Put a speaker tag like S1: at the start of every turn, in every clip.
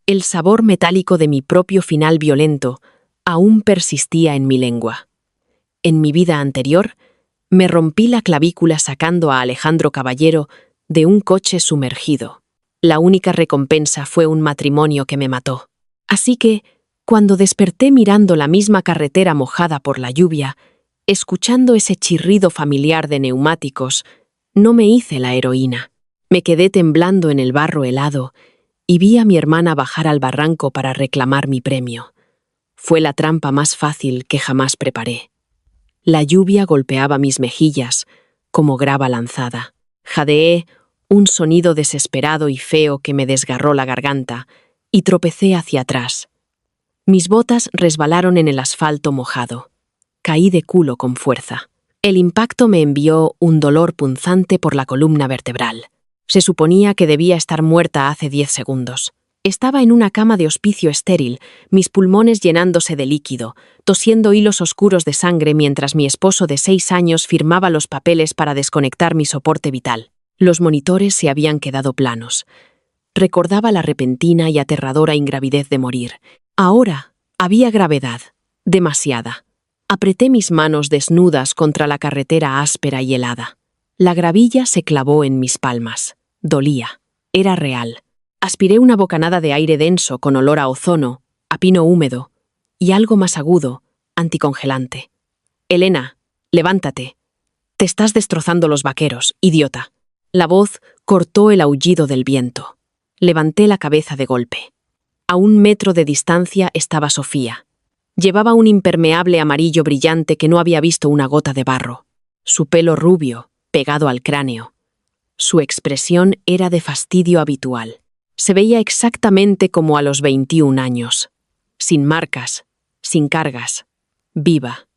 S1: El sabor metálico de mi propio final violento aún persistía en mi lengua. En mi vida anterior, me rompí la clavícula sacando a Alejandro Caballero de un coche sumergido. La única recompensa fue un matrimonio que me mató. Así que, cuando desperté mirando la misma carretera mojada por la lluvia, escuchando ese chirrido familiar de neumáticos, no me hice la heroína. Me quedé temblando en el barro helado y vi a mi hermana bajar al barranco para reclamar mi premio. Fue la trampa más fácil que jamás preparé. La lluvia golpeaba mis mejillas como grava lanzada. Jadeé un sonido desesperado y feo que me desgarró la garganta y tropecé hacia atrás. Mis botas resbalaron en el asfalto mojado. Caí de culo con fuerza. El impacto me envió un dolor punzante por la columna vertebral. Se suponía que debía estar muerta hace 10 segundos. Estaba en una cama de hospicio estéril, mis pulmones llenándose de líquido, tosiendo hilos oscuros de sangre mientras mi esposo de 6 años firmaba los papeles para desconectar mi soporte vital. Los monitores se habían quedado planos. Recordaba la repentina y aterradora ingravidez de morir. Ahora había gravedad, demasiada. Apreté mis manos desnudas contra la carretera áspera y helada. La gravilla se clavó en mis palmas. Dolía. Era real. Aspiré una bocanada de aire denso con olor a ozono, a pino húmedo y algo más agudo, anticongelante. «Elena, levántate. Te estás destrozando los vaqueros, idiota». La voz cortó el aullido del viento. Levanté la cabeza de golpe. A 1 metro de distancia estaba Sofía. Llevaba un impermeable amarillo brillante que no había visto una gota de barro. Su pelo rubio, pegado al cráneo. Su expresión era de fastidio habitual. Se veía exactamente como a los 21 años. Sin marcas, sin cargas, viva.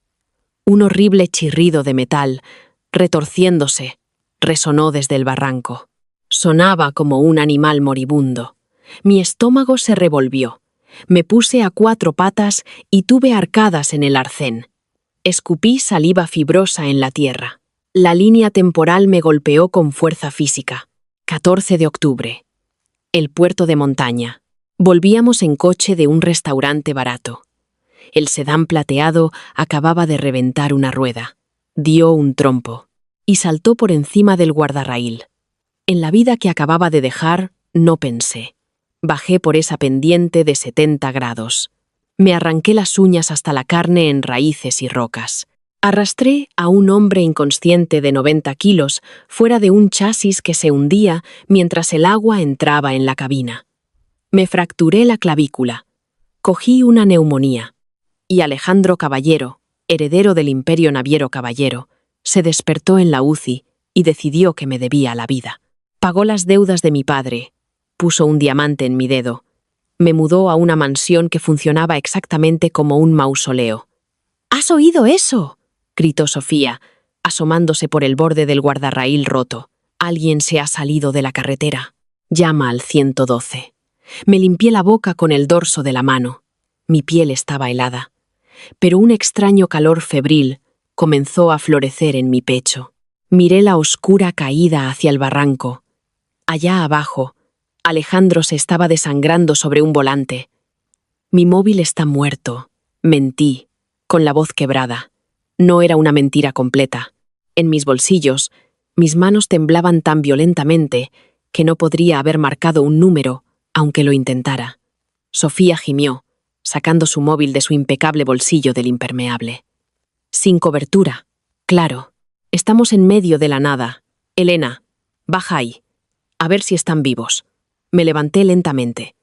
S1: Un horrible chirrido de metal, retorciéndose, resonó desde el barranco. Sonaba como un animal moribundo. Mi estómago se revolvió. Me puse a 4 patas y tuve arcadas en el arcén. Escupí saliva fibrosa en la tierra. La línea temporal me golpeó con fuerza física. 14 de octubre. El puerto de montaña. Volvíamos en coche de un restaurante barato. El sedán plateado acababa de reventar una rueda. Dio un trompo y saltó por encima del guardarraíl. En la vida que acababa de dejar, no pensé. Bajé por esa pendiente de 70 grados. Me arranqué las uñas hasta la carne en raíces y rocas. Arrastré a un hombre inconsciente de 90 kilos fuera de un chasis que se hundía mientras el agua entraba en la cabina. Me fracturé la clavícula. Cogí una neumonía. Y Alejandro Caballero, heredero del Imperio Naviero Caballero, se despertó en la UCI y decidió que me debía la vida. Pagó las deudas de mi padre, puso un diamante en mi dedo, me mudó a una mansión que funcionaba exactamente como un mausoleo. «¿Has oído eso?», gritó Sofía, asomándose por el borde del guardarraíl roto. «Alguien se ha salido de la carretera. Llama al 112». Me limpié la boca con el dorso de la mano. Mi piel estaba helada, pero un extraño calor febril comenzó a florecer en mi pecho. Miré la oscura caída hacia el barranco. Allá abajo, Alejandro se estaba desangrando sobre un volante. «Mi móvil está muerto», mentí, con la voz quebrada. No era una mentira completa. En mis bolsillos, mis manos temblaban tan violentamente que no podría haber marcado un número, aunque lo intentara. Sofía gimió, sacando su móvil de su impecable bolsillo del impermeable. «Sin cobertura. Claro. Estamos en medio de la nada. Elena, baja ahí. A ver si están vivos». Me levanté lentamente.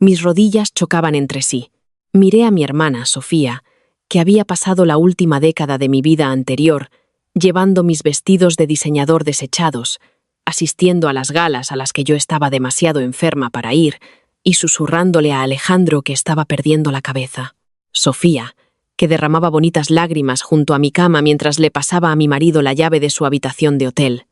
S1: Mis rodillas chocaban entre sí. Miré a mi hermana, Sofía, que había pasado la última década de mi vida anterior, llevando mis vestidos de diseñador desechados, asistiendo a las galas a las que yo estaba demasiado enferma para ir, y susurrándole a Alejandro que estaba perdiendo la cabeza. Sofía, que derramaba bonitas lágrimas junto a mi cama mientras le pasaba a mi marido la llave de su habitación de hotel.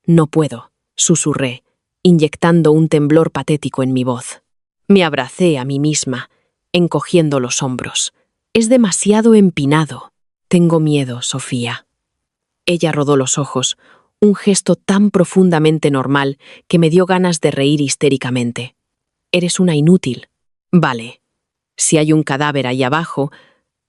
S1: «No puedo», susurré, inyectando un temblor patético en mi voz. Me abracé a mí misma, encogiendo los hombros. «Es demasiado empinado. Tengo miedo, Sofía». Ella rodó los ojos, un gesto tan profundamente normal que me dio ganas de reír histéricamente. Eres una inútil. Vale. Si hay un cadáver ahí abajo,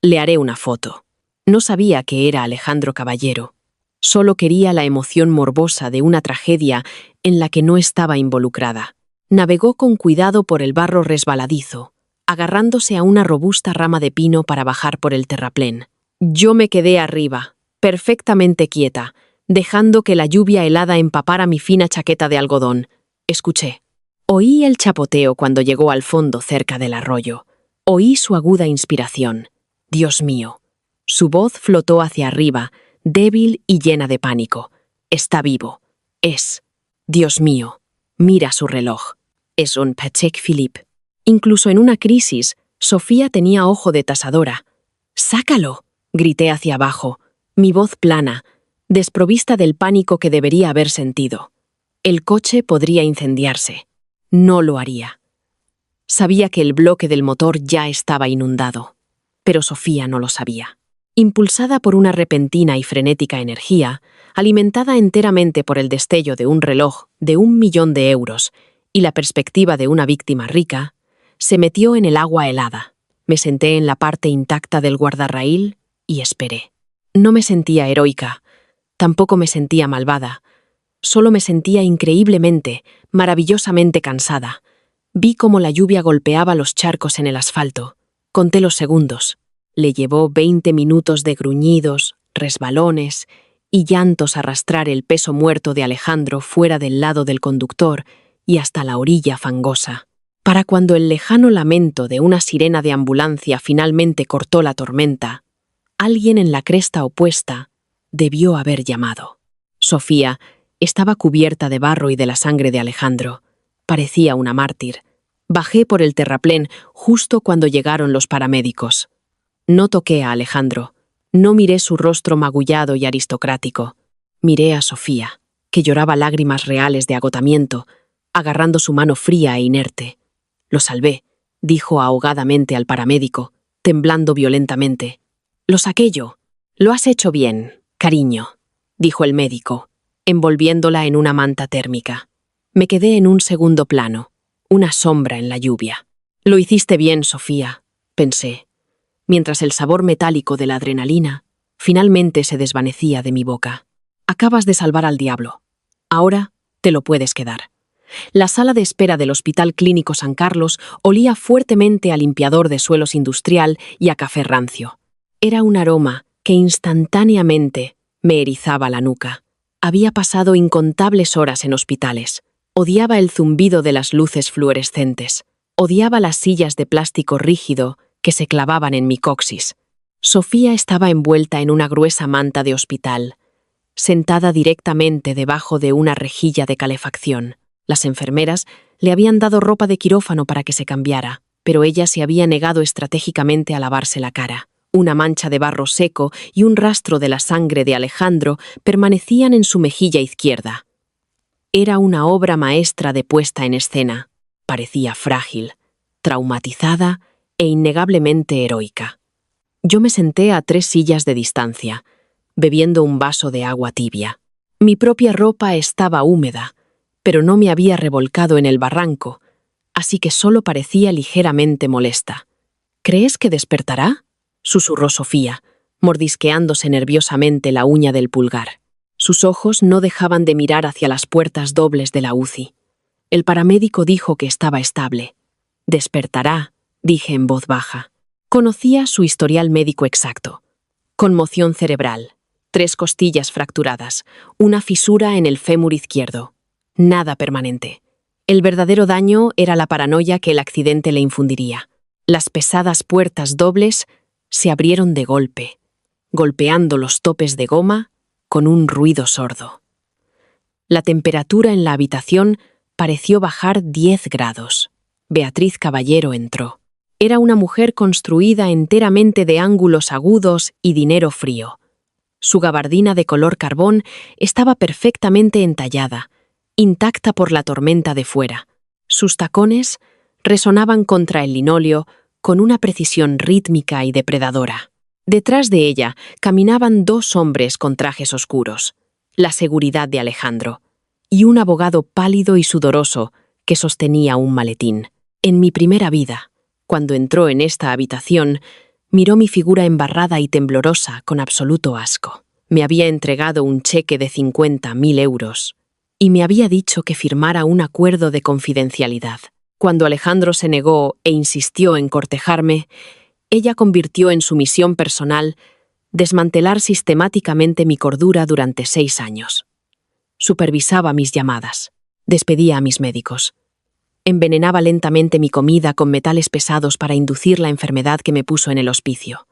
S1: le haré una foto. No sabía que era Alejandro Caballero. Solo quería la emoción morbosa de una tragedia en la que no estaba involucrada. Navegó con cuidado por el barro resbaladizo, agarrándose a una robusta rama de pino para bajar por el terraplén. Yo me quedé arriba, perfectamente quieta, dejando que la lluvia helada empapara mi fina chaqueta de algodón. Escuché. Oí el chapoteo cuando llegó al fondo cerca del arroyo. Oí su aguda inspiración. Dios mío. Su voz flotó hacia arriba, débil y llena de pánico. Está vivo. Es. Dios mío. Mira su reloj. Es un Patek Philippe. Incluso en una crisis, Sofía tenía ojo de tasadora. ¡Sácalo!, grité hacia abajo, mi voz plana, desprovista del pánico que debería haber sentido. El coche podría incendiarse. No lo haría. Sabía que el bloque del motor ya estaba inundado, pero Sofía no lo sabía. Impulsada por una repentina y frenética energía, alimentada enteramente por el destello de un reloj de 1.000.000 de euros y la perspectiva de una víctima rica, se metió en el agua helada. Me senté en la parte intacta del guardarraíl y esperé. No me sentía heroica, tampoco me sentía malvada, solo me sentía increíblemente, maravillosamente cansada. Vi cómo la lluvia golpeaba los charcos en el asfalto. Conté los segundos. Le llevó 20 minutos de gruñidos, resbalones y llantos arrastrar el peso muerto de Alejandro fuera del lado del conductor y hasta la orilla fangosa. Para cuando el lejano lamento de una sirena de ambulancia finalmente cortó la tormenta, alguien en la cresta opuesta debió haber llamado. Sofía estaba cubierta de barro y de la sangre de Alejandro. Parecía una mártir. Bajé por el terraplén justo cuando llegaron los paramédicos. No toqué a Alejandro. No miré su rostro magullado y aristocrático. Miré a Sofía, que lloraba lágrimas reales de agotamiento, agarrando su mano fría e inerte. Lo salvé, dijo ahogadamente al paramédico, temblando violentamente. Lo saqué yo. Lo has hecho bien, cariño, dijo el médico, envolviéndola en una manta térmica. Me quedé en un segundo plano, una sombra en la lluvia. Lo hiciste bien, Sofía, pensé, mientras el sabor metálico de la adrenalina finalmente se desvanecía de mi boca. Acabas de salvar al diablo. Ahora te lo puedes quedar. La sala de espera del Hospital Clínico San Carlos olía fuertemente a limpiador de suelos industrial y a café rancio. Era un aroma que instantáneamente me erizaba la nuca. Había pasado incontables horas en hospitales. Odiaba el zumbido de las luces fluorescentes. Odiaba las sillas de plástico rígido que se clavaban en mi coxis. Sofía estaba envuelta en una gruesa manta de hospital, sentada directamente debajo de una rejilla de calefacción. Las enfermeras le habían dado ropa de quirófano para que se cambiara, pero ella se había negado estratégicamente a lavarse la cara. Una mancha de barro seco y un rastro de la sangre de Alejandro permanecían en su mejilla izquierda. Era una obra maestra de puesta en escena. Parecía frágil, traumatizada e innegablemente heroica. Yo me senté a 3 sillas de distancia, bebiendo un vaso de agua tibia. Mi propia ropa estaba húmeda, pero no me había revolcado en el barranco, así que solo parecía ligeramente molesta. ¿Crees que despertará?, susurró Sofía, mordisqueándose nerviosamente la uña del pulgar. Sus ojos no dejaban de mirar hacia las puertas dobles de la UCI. El paramédico dijo que estaba estable. Despertará, dije en voz baja. Conocía su historial médico exacto. Conmoción cerebral, 3 costillas fracturadas, una fisura en el fémur izquierdo. Nada permanente. El verdadero daño era la paranoia que el accidente le infundiría. Las pesadas puertas dobles se abrieron de golpe, golpeando los topes de goma con un ruido sordo. La temperatura en la habitación pareció bajar 10 grados. Beatriz Caballero entró. Era una mujer construida enteramente de ángulos agudos y dinero frío. Su gabardina de color carbón estaba perfectamente entallada, intacta por la tormenta de fuera. Sus tacones resonaban contra el linóleo con una precisión rítmica y depredadora. Detrás de ella caminaban 2 hombres con trajes oscuros, la seguridad de Alejandro, y un abogado pálido y sudoroso que sostenía un maletín. En mi primera vida, cuando entró en esta habitación, miró mi figura embarrada y temblorosa con absoluto asco. Me había entregado un cheque de 50.000 euros y me había dicho que firmara un acuerdo de confidencialidad. Cuando Alejandro se negó e insistió en cortejarme, ella convirtió en su misión personal desmantelar sistemáticamente mi cordura durante 6 años. Supervisaba mis llamadas, despedía a mis médicos, envenenaba lentamente mi comida con metales pesados para inducir la enfermedad que me puso en el hospicio.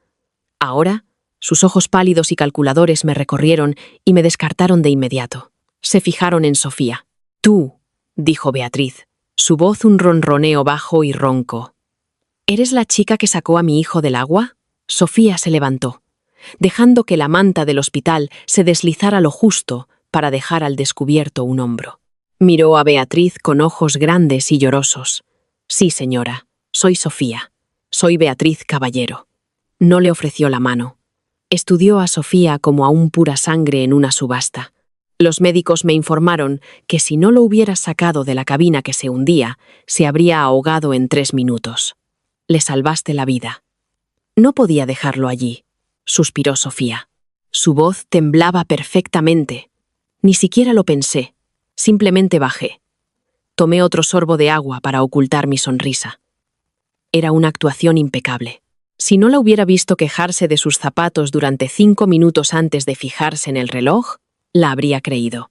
S1: Ahora, sus ojos pálidos y calculadores me recorrieron y me descartaron de inmediato. Se fijaron en Sofía. «Tú», dijo Beatriz, su voz un ronroneo bajo y ronco. «¿Eres la chica que sacó a mi hijo del agua?» Sofía se levantó, dejando que la manta del hospital se deslizara lo justo para dejar al descubierto un hombro. Miró a Beatriz con ojos grandes y llorosos. «Sí, señora, soy Sofía. Soy Beatriz Caballero». No le ofreció la mano. Estudió a Sofía como a un pura sangre en una subasta. Los médicos me informaron que si no lo hubiera sacado de la cabina que se hundía, se habría ahogado en 3 minutos. Le salvaste la vida. No podía dejarlo allí, suspiró Sofía. Su voz temblaba perfectamente. Ni siquiera lo pensé. Simplemente bajé. Tomé otro sorbo de agua para ocultar mi sonrisa. Era una actuación impecable. Si no la hubiera visto quejarse de sus zapatos durante 5 minutos antes de fijarse en el reloj, la habría creído.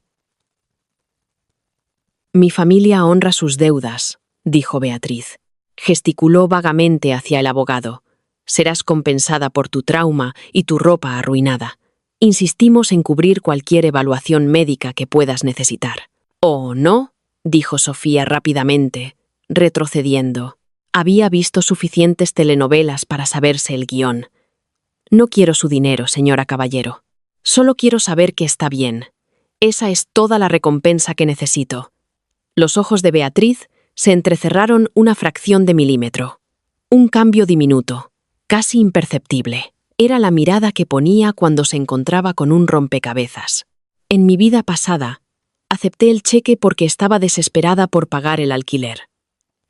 S1: «Mi familia honra sus deudas», dijo Beatriz. Gesticuló vagamente hacia el abogado. «Serás compensada por tu trauma y tu ropa arruinada. Insistimos en cubrir cualquier evaluación médica que puedas necesitar». «¿Oh, no?», dijo Sofía rápidamente, retrocediendo. Había visto suficientes telenovelas para saberse el guión. «No quiero su dinero, señora Caballero. Solo quiero saber que está bien. Esa es toda la recompensa que necesito». Los ojos de Beatriz se entrecerraron una fracción de milímetro. Un cambio diminuto, casi imperceptible. Era la mirada que ponía cuando se encontraba con un rompecabezas. En mi vida pasada, acepté el cheque porque estaba desesperada por pagar el alquiler,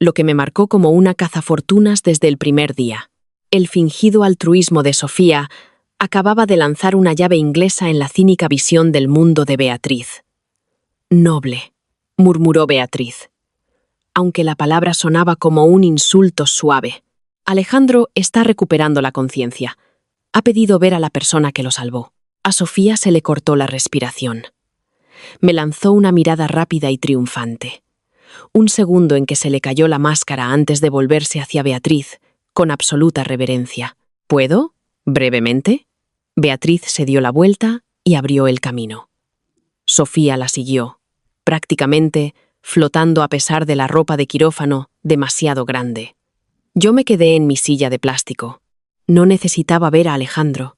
S1: lo que me marcó como una cazafortunas desde el primer día. El fingido altruismo de Sofía acababa de lanzar una llave inglesa en la cínica visión del mundo de Beatriz. «Noble», murmuró Beatriz, aunque la palabra sonaba como un insulto suave. «Alejandro está recuperando la conciencia. Ha pedido ver a la persona que lo salvó». A Sofía se le cortó la respiración. Me lanzó una mirada rápida y triunfante. Un segundo en que se le cayó la máscara antes de volverse hacia Beatriz, con absoluta reverencia. «¿Puedo? ¿Brevemente?» Beatriz se dio la vuelta y abrió el camino. Sofía la siguió, prácticamente flotando a pesar de la ropa de quirófano demasiado grande. Yo me quedé en mi silla de plástico. No necesitaba ver a Alejandro.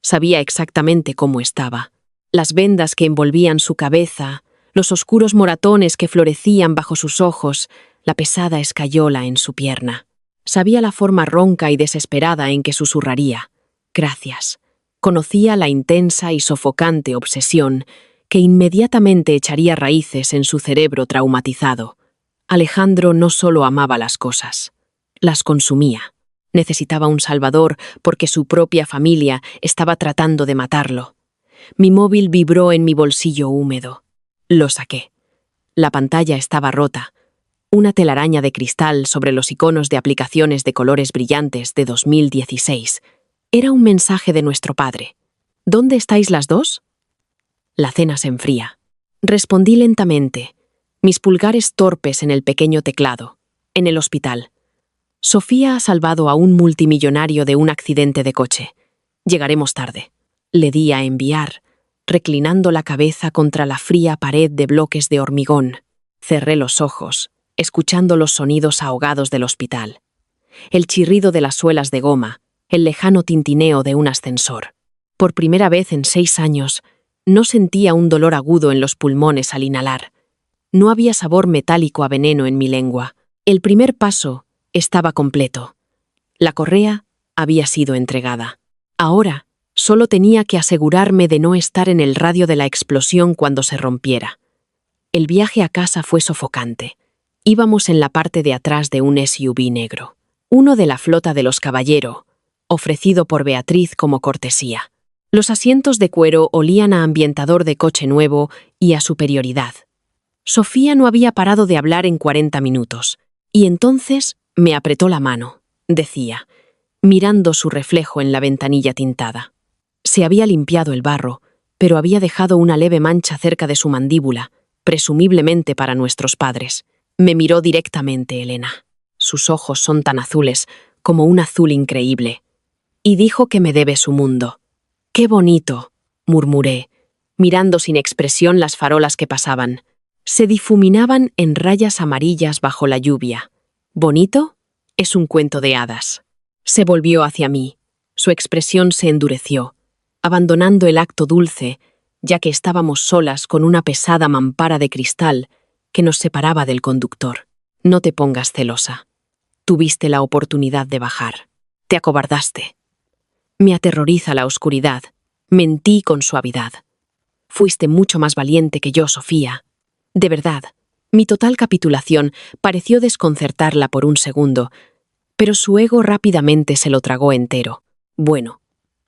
S1: Sabía exactamente cómo estaba. Las vendas que envolvían su cabeza, los oscuros moratones que florecían bajo sus ojos, la pesada escayola en su pierna. Sabía la forma ronca y desesperada en que susurraría. «Gracias». Conocía la intensa y sofocante obsesión que inmediatamente echaría raíces en su cerebro traumatizado. Alejandro no solo amaba las cosas, las consumía. Necesitaba un salvador porque su propia familia estaba tratando de matarlo. Mi móvil vibró en mi bolsillo húmedo. Lo saqué. La pantalla estaba rota. Una telaraña de cristal sobre los iconos de aplicaciones de colores brillantes de 2016. Era un mensaje de nuestro padre. «¿Dónde estáis las dos?» La cena se enfría. Respondí lentamente, mis pulgares torpes en el pequeño teclado. «En el hospital. Sofía ha salvado a un multimillonario de un accidente de coche. Llegaremos tarde». Le di a enviar, reclinando la cabeza contra la fría pared de bloques de hormigón. Cerré los ojos, escuchando los sonidos ahogados del hospital. El chirrido de las suelas de goma, el lejano tintineo de un ascensor. Por primera vez en 6 años, no sentía un dolor agudo en los pulmones al inhalar. No había sabor metálico a veneno en mi lengua. El primer paso estaba completo. La correa había sido entregada. Ahora, solo tenía que asegurarme de no estar en el radio de la explosión cuando se rompiera. El viaje a casa fue sofocante, Íbamos en la parte de atrás de un SUV negro, uno de la flota de los Caballero, ofrecido por Beatriz como cortesía. Los asientos de cuero olían a ambientador de coche nuevo y a superioridad. Sofía no había parado de hablar en 40 minutos, y entonces me apretó la mano, decía, mirando su reflejo en la ventanilla tintada. Se había limpiado el barro, pero había dejado una leve mancha cerca de su mandíbula, presumiblemente para nuestros padres. Me miró directamente Elena. Sus ojos son tan azules como un azul increíble. Y dijo que me debe su mundo. ¡Qué bonito!, murmuré, mirando sin expresión las farolas que pasaban. Se difuminaban en rayas amarillas bajo la lluvia. ¿Bonito? Es un cuento de hadas. Se volvió hacia mí. Su expresión se endureció, abandonando el acto dulce, ya que estábamos solas con una pesada mampara de cristal que nos separaba del conductor. No te pongas celosa. Tuviste la oportunidad de bajar. Te acobardaste. Me aterroriza la oscuridad. Mentí con suavidad. Fuiste mucho más valiente que yo, Sofía. De verdad, mi total capitulación pareció desconcertarla por un segundo, pero su ego rápidamente se lo tragó entero. Bueno,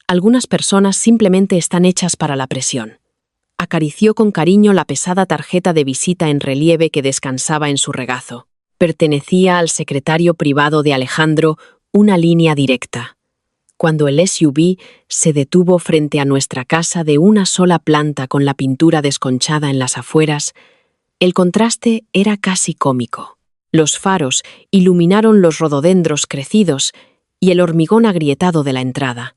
S1: algunas personas simplemente están hechas para la presión. Acarició con cariño la pesada tarjeta de visita en relieve que descansaba en su regazo. Pertenecía al secretario privado de Alejandro, una línea directa. Cuando el SUV se detuvo frente a nuestra casa de una sola planta con la pintura desconchada en las afueras, el contraste era casi cómico. Los faros iluminaron los rododendros crecidos y el hormigón agrietado de la entrada.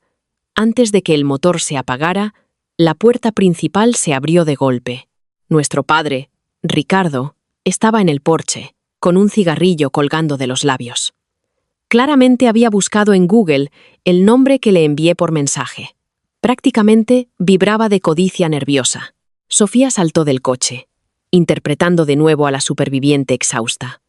S1: Antes de que el motor se apagara, la puerta principal se abrió de golpe. Nuestro padre, Ricardo, estaba en el porche, con un cigarrillo colgando de los labios. Claramente había buscado en Google el nombre que le envié por mensaje. Prácticamente vibraba de codicia nerviosa. Sofía saltó del coche, interpretando de nuevo a la superviviente exhausta.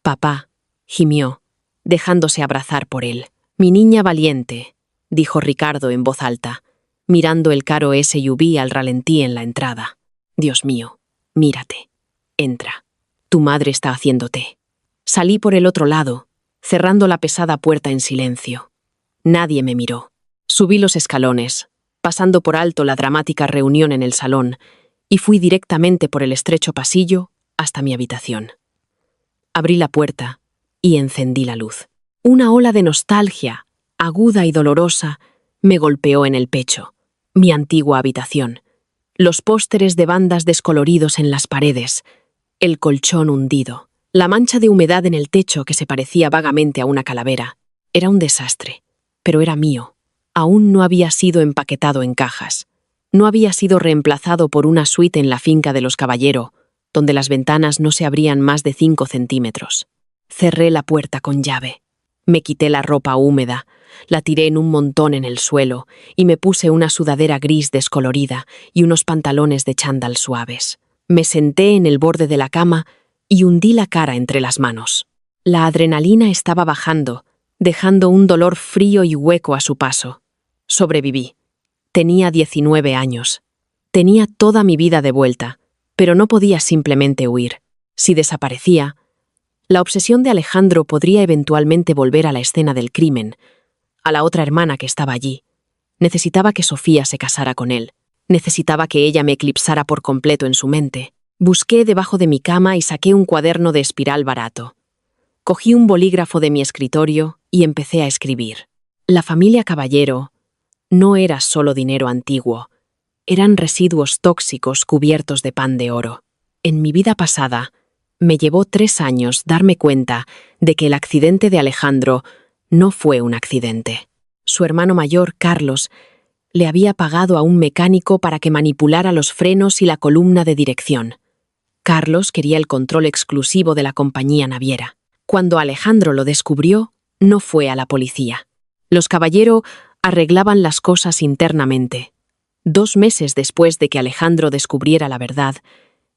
S1: «Papá», gimió, dejándose abrazar por él. «Mi niña valiente», dijo Ricardo en voz alta, mirando el caro SUV al ralentí en la entrada. «Dios mío, mírate. Entra. Tu madre está haciendo té». Salí por el otro lado, cerrando la pesada puerta en silencio. Nadie me miró. Subí los escalones, pasando por alto la dramática reunión en el salón, y fui directamente por el estrecho pasillo hasta mi habitación. Abrí la puerta y encendí la luz. Una ola de nostalgia, aguda y dolorosa, me golpeó en el pecho. Mi antigua habitación, los pósteres de bandas descoloridos en las paredes, el colchón hundido, la mancha de humedad en el techo que se parecía vagamente a una calavera. Era un desastre, pero era mío. Aún no había sido empaquetado en cajas. No había sido reemplazado por una suite en la finca de los Caballero, donde las ventanas no se abrían más de 5 centímetros. Cerré la puerta con llave. Me quité la ropa húmeda, la tiré en un montón en el suelo y me puse una sudadera gris descolorida y unos pantalones de chándal suaves. Me senté en el borde de la cama y hundí la cara entre las manos. La adrenalina estaba bajando, dejando un dolor frío y hueco a su paso. Sobreviví. Tenía 19 años. Tenía toda mi vida de vuelta, pero no podía simplemente huir. Si desaparecía, la obsesión de Alejandro podría eventualmente volver a la escena del crimen, a la otra hermana que estaba allí. Necesitaba que Sofía se casara con él. Necesitaba que ella me eclipsara por completo en su mente. Busqué debajo de mi cama y saqué un cuaderno de espiral barato. Cogí un bolígrafo de mi escritorio y empecé a escribir. La familia Caballero no era solo dinero antiguo. Eran residuos tóxicos cubiertos de pan de oro. En mi vida pasada, me llevó 3 años darme cuenta de que el accidente de Alejandro no fue un accidente. Su hermano mayor, Carlos, le había pagado a un mecánico para que manipulara los frenos y la columna de dirección. Carlos quería el control exclusivo de la compañía naviera. Cuando Alejandro lo descubrió, no fue a la policía. Los Caballero arreglaban las cosas internamente. 2 meses después de que Alejandro descubriera la verdad,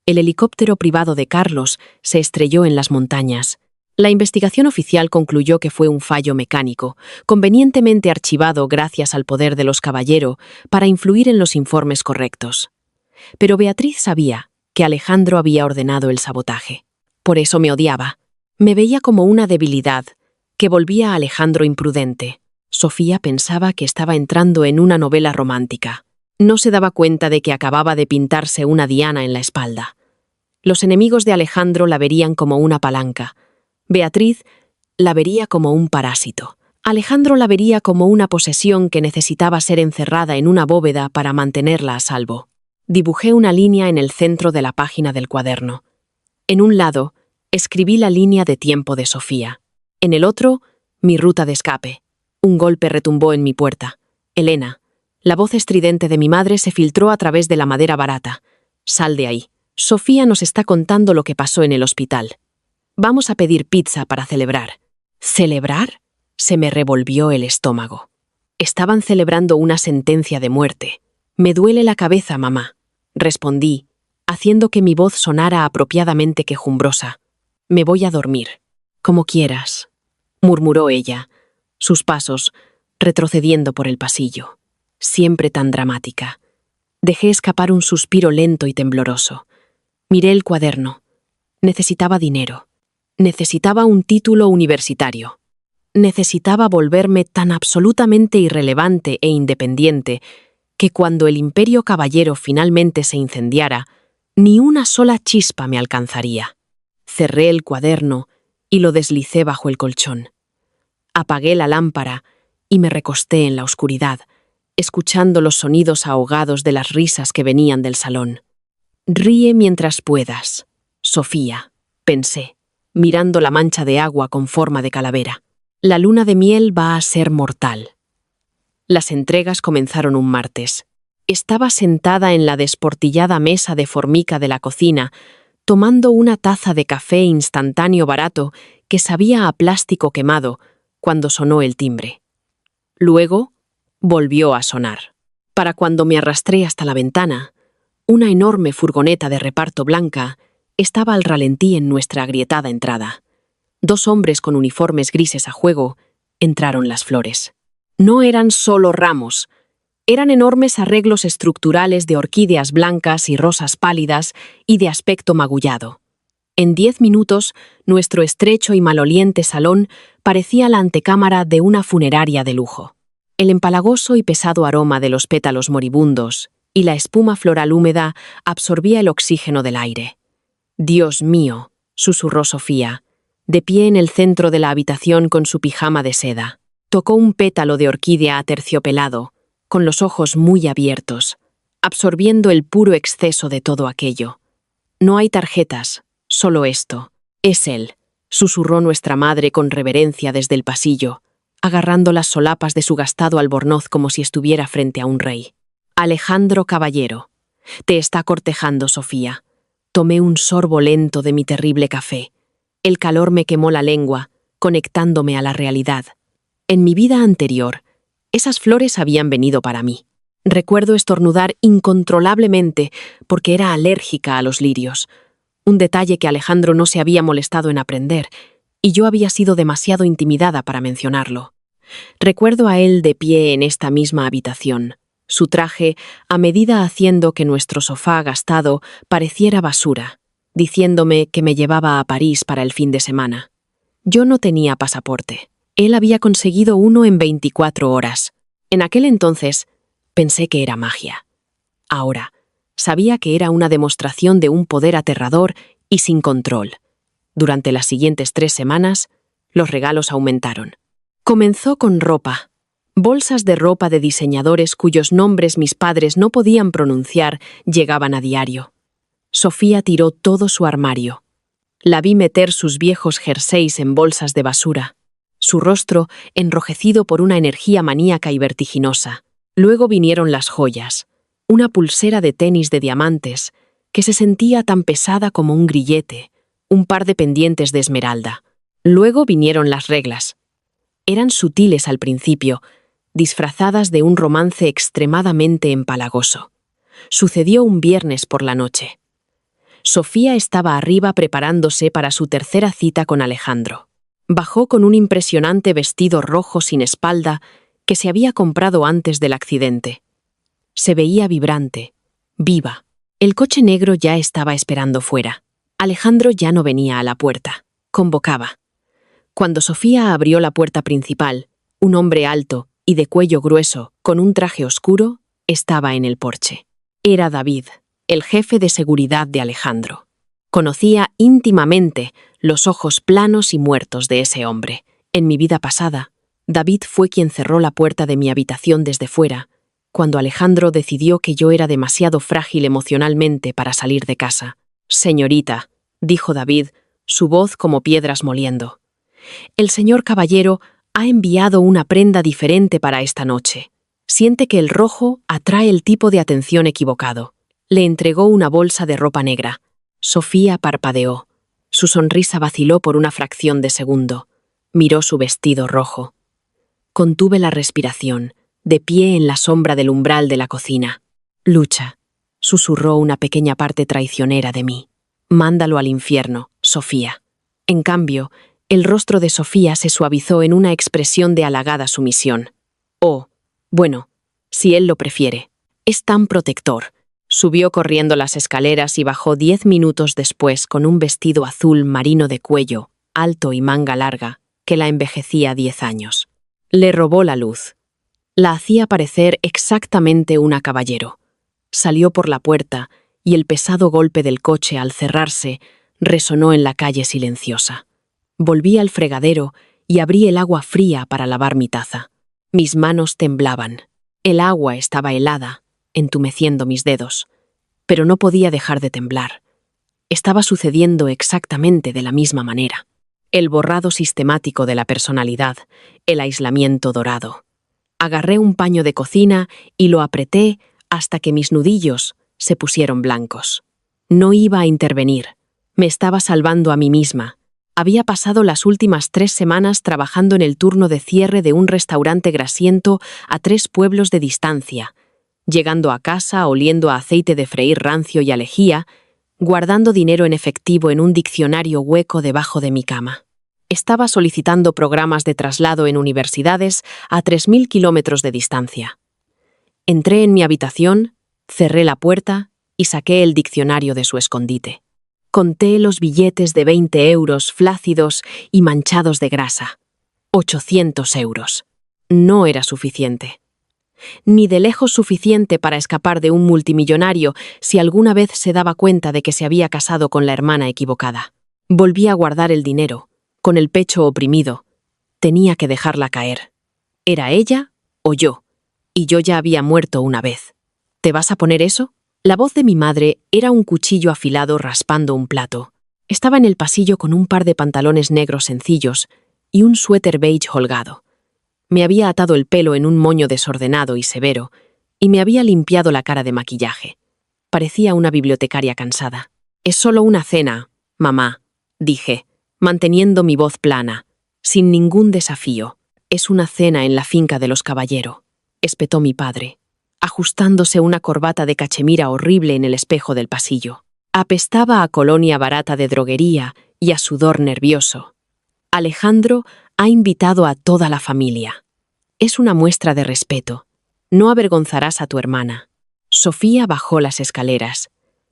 S1: el helicóptero privado de Carlos se estrelló en las montañas. La investigación oficial concluyó que fue un fallo mecánico, convenientemente archivado gracias al poder de los Caballero para influir en los informes correctos. Pero Beatriz sabía que Alejandro había ordenado el sabotaje. Por eso me odiaba. Me veía como una debilidad, que volvía a Alejandro imprudente. Sofía pensaba que estaba entrando en una novela romántica. No se daba cuenta de que acababa de pintarse una diana en la espalda. Los enemigos de Alejandro la verían como una palanca. Beatriz la vería como un parásito. Alejandro la vería como una posesión que necesitaba ser encerrada en una bóveda para mantenerla a salvo. Dibujé una línea en el centro de la página del cuaderno. En un lado, escribí la línea de tiempo de Sofía. En el otro, mi ruta de escape. Un golpe retumbó en mi puerta. Elena. La voz estridente de mi madre se filtró a través de la madera barata. Sal de ahí. Sofía nos está contando lo que pasó en el hospital. Vamos a pedir pizza para celebrar. ¿Celebrar? Se me revolvió el estómago. Estaban celebrando una sentencia de muerte. Me duele la cabeza, mamá, respondí, haciendo que mi voz sonara apropiadamente quejumbrosa. Me voy a dormir. Como quieras, murmuró ella, sus pasos retrocediendo por el pasillo. Siempre tan dramática. Dejé escapar un suspiro lento y tembloroso. Miré el cuaderno. Necesitaba dinero. Necesitaba un título universitario. Necesitaba volverme tan absolutamente irrelevante e independiente que cuando el Imperio Caballero finalmente se incendiara, ni una sola chispa me alcanzaría. Cerré el cuaderno y lo deslicé bajo el colchón. Apagué la lámpara y me recosté en la oscuridad, escuchando los sonidos ahogados de las risas que venían del salón. Ríe mientras puedas, Sofía, pensé, mirando la mancha de agua con forma de calavera. La luna de miel va a ser mortal. Las entregas comenzaron un martes. Estaba sentada en la desportillada mesa de formica de la cocina, tomando una taza de café instantáneo barato que sabía a plástico quemado, cuando sonó el timbre. Luego, volvió a sonar. Para cuando me arrastré hasta la ventana, una enorme furgoneta de reparto blanca estaba al ralentí en nuestra agrietada entrada. 2 hombres con uniformes grises a juego entraron las flores. No eran solo ramos, eran enormes arreglos estructurales de orquídeas blancas y rosas pálidas y de aspecto magullado. En 10 minutos, nuestro estrecho y maloliente salón parecía la antecámara de una funeraria de lujo. El empalagoso y pesado aroma de los pétalos moribundos y la espuma floral húmeda absorbía el oxígeno del aire. «Dios mío», susurró Sofía, de pie en el centro de la habitación con su pijama de seda. Tocó un pétalo de orquídea aterciopelado, con los ojos muy abiertos, absorbiendo el puro exceso de todo aquello. «No hay tarjetas, solo esto. Es él», susurró nuestra madre con reverencia desde el pasillo, agarrando las solapas de su gastado albornoz como si estuviera frente a un rey. «Alejandro Caballero. Te está cortejando, Sofía». Tomé un sorbo lento de mi terrible café. El calor me quemó la lengua, conectándome a la realidad. En mi vida anterior, esas flores habían venido para mí. Recuerdo estornudar incontrolablemente porque era alérgica a los lirios, un detalle que Alejandro no se había molestado en aprender, y yo había sido demasiado intimidada para mencionarlo. Recuerdo a él de pie en esta misma habitación, su traje a medida haciendo que nuestro sofá gastado pareciera basura, diciéndome que me llevaba a París para el fin de semana. Yo no tenía pasaporte. Él había conseguido uno en 24 horas. En aquel entonces, pensé que era magia. Ahora, sabía que era una demostración de un poder aterrador y sin control. Durante las siguientes 3 semanas, los regalos aumentaron. Comenzó con ropa. Bolsas de ropa de diseñadores cuyos nombres mis padres no podían pronunciar llegaban a diario. Sofía tiró todo su armario. La vi meter sus viejos jerseys en bolsas de basura, su rostro enrojecido por una energía maníaca y vertiginosa. Luego vinieron las joyas, una pulsera de tenis de diamantes, que se sentía tan pesada como un grillete, un par de pendientes de esmeralda. Luego vinieron las reglas. Eran sutiles al principio, disfrazadas de un romance extremadamente empalagoso. Sucedió un viernes por la noche. Sofía estaba arriba preparándose para su tercera cita con Alejandro. Bajó con un impresionante vestido rojo sin espalda que se había comprado antes del accidente. Se veía vibrante, viva. El coche negro ya estaba esperando fuera. Alejandro ya no venía a la puerta. convocaba. Cuando Sofía abrió la puerta principal, un hombre alto y de cuello grueso, con un traje oscuro, estaba en el porche. Era David, el jefe de seguridad de Alejandro. Conocía íntimamente los ojos planos y muertos de ese hombre. En mi vida pasada, David fue quien cerró la puerta de mi habitación desde fuera, cuando Alejandro decidió que yo era demasiado frágil emocionalmente para salir de casa. «Señorita», dijo David, su voz como piedras moliendo, «el señor caballero ha enviado una prenda diferente para esta noche. Siente que el rojo atrae el tipo de atención equivocado». Le entregó una bolsa de ropa negra. Sofía parpadeó. Su sonrisa vaciló por una fracción de segundo. Miró su vestido rojo. Contuve la respiración, de pie en la sombra del umbral de la cocina. «Lucha», susurró una pequeña parte traicionera de mí. «Mándalo al infierno, Sofía». En cambio, el rostro de Sofía se suavizó en una expresión de halagada sumisión. «Oh, bueno, si él lo prefiere. Es tan protector». Subió corriendo las escaleras y bajó 10 minutos después con un vestido azul marino de cuello, alto y manga larga, que la envejecía 10 años. Le robó la luz. La hacía parecer exactamente una caballero. Salió por la puerta y el pesado golpe del coche al cerrarse resonó en la calle silenciosa. Volví al fregadero y abrí el agua fría para lavar mi taza. Mis manos temblaban. El agua estaba helada, entumeciendo mis dedos, pero no podía dejar de temblar. Estaba sucediendo exactamente de la misma manera. El borrado sistemático de la personalidad, el aislamiento dorado. Agarré un paño de cocina y lo apreté hasta que mis nudillos se pusieron blancos. No iba a intervenir. Me estaba salvando a mí misma. Había pasado las últimas 3 semanas trabajando en el turno de cierre de un restaurante grasiento a 3 pueblos de distancia, llegando a casa oliendo a aceite de freír rancio y a lejía, guardando dinero en efectivo en un diccionario hueco debajo de mi cama. Estaba solicitando programas de traslado en universidades a 3.000 kilómetros de distancia. Entré en mi habitación, cerré la puerta y saqué el diccionario de su escondite. Conté los billetes de 20 euros flácidos y manchados de grasa. 800 euros. No era suficiente. Ni de lejos suficiente para escapar de un multimillonario si alguna vez se daba cuenta de que se había casado con la hermana equivocada. Volví a guardar el dinero, con el pecho oprimido. Tenía que dejarla caer. ¿Era ella o yo? Y yo ya había muerto una vez. ¿Te vas a poner eso? La voz de mi madre era un cuchillo afilado raspando un plato. Estaba en el pasillo con un par de pantalones negros sencillos y un suéter beige holgado. Me había atado el pelo en un moño desordenado y severo, y me había limpiado la cara de maquillaje. Parecía una bibliotecaria cansada. «Es solo una cena, mamá», dije, manteniendo mi voz plana, sin ningún desafío. «Es una cena en la finca de los Caballero», espetó mi padre, ajustándose una corbata de cachemira horrible en el espejo del pasillo. Apestaba a colonia barata de droguería y a sudor nervioso. «Alejandro ha invitado a toda la familia. Es una muestra de respeto. No avergonzarás a tu hermana». Sofía bajó las escaleras.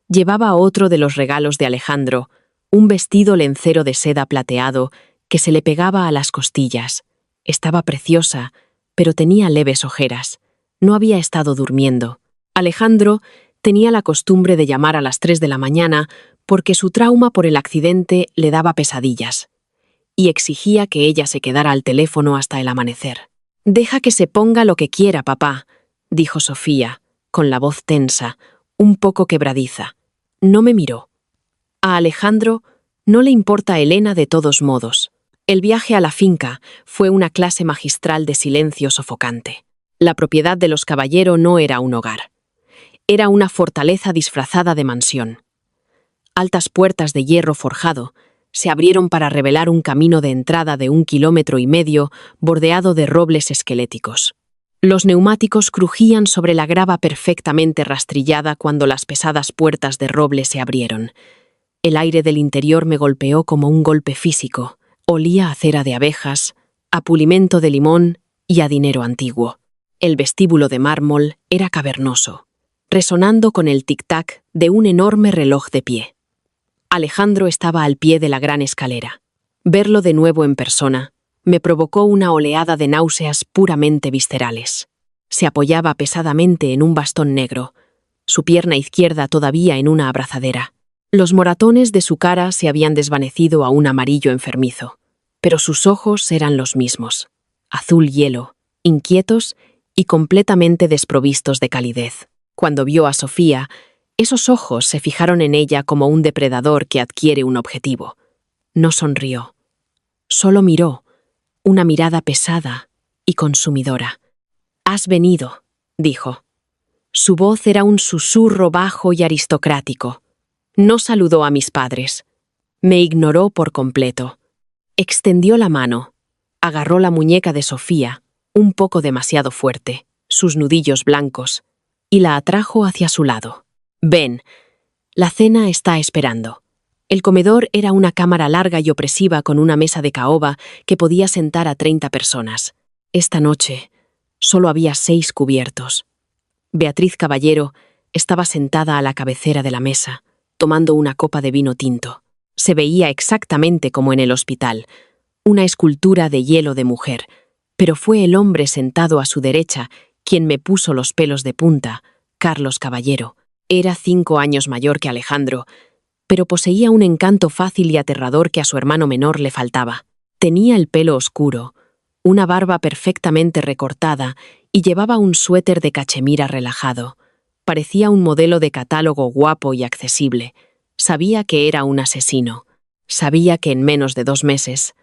S1: Llevaba otro de los regalos de Alejandro, un vestido lencero de seda plateado que se le pegaba a las costillas. Estaba preciosa, pero tenía leves ojeras. No había estado durmiendo. Alejandro tenía la costumbre de llamar a las 3 de la mañana porque su trauma por el accidente le daba pesadillas, y exigía que ella se quedara al teléfono hasta el amanecer. «Deja que se ponga lo que quiera, papá», dijo Sofía, con la voz tensa, un poco quebradiza. No me miró. A Alejandro no le importa Elena de todos modos. El viaje a la finca fue una clase magistral de silencio sofocante. La propiedad de los Caballero no era un hogar. Era una fortaleza disfrazada de mansión. Altas puertas de hierro forjado se abrieron para revelar un camino de entrada de 1,5 kilómetros bordeado de robles esqueléticos. Los neumáticos crujían sobre la grava perfectamente rastrillada cuando las pesadas puertas de roble se abrieron. El aire del interior me golpeó como un golpe físico. Olía a cera de abejas, a pulimento de limón y a dinero antiguo. El vestíbulo de mármol era cavernoso, resonando con el tic-tac de un enorme reloj de pie. Alejandro estaba al pie de la gran escalera. Verlo de nuevo en persona me provocó una oleada de náuseas puramente viscerales. Se apoyaba pesadamente en un bastón negro, su pierna izquierda todavía en una abrazadera. Los moratones de su cara se habían desvanecido a un amarillo enfermizo, pero sus ojos eran los mismos, azul hielo, inquietos y completamente desprovistos de calidez. Cuando vio a Sofía, esos ojos se fijaron en ella como un depredador que adquiere un objetivo. No sonrió. Solo miró, una mirada pesada y consumidora. «Has venido», dijo. Su voz era un susurro bajo y aristocrático. No saludó a mis padres. Me ignoró por completo. Extendió la mano, agarró la muñeca de Sofía, un poco demasiado fuerte, sus nudillos blancos, y la atrajo hacia su lado. «Ven, la cena está esperando». El comedor era una cámara larga y opresiva con una mesa de caoba que podía sentar a 30 personas. Esta noche solo había 6 cubiertos. Beatriz Caballero estaba sentada a la cabecera de la mesa, tomando una copa de vino tinto. Se veía exactamente como en el hospital, una escultura de hielo de mujer, pero fue el hombre sentado a su derecha quien me puso los pelos de punta, Carlos Caballero. Era 5 años mayor que Alejandro, pero poseía un encanto fácil y aterrador que a su hermano menor le faltaba. Tenía el pelo oscuro, una barba perfectamente recortada y llevaba un suéter de cachemira relajado. Parecía un modelo de catálogo guapo y accesible. Sabía que era un asesino. Sabía que en menos de 2 meses,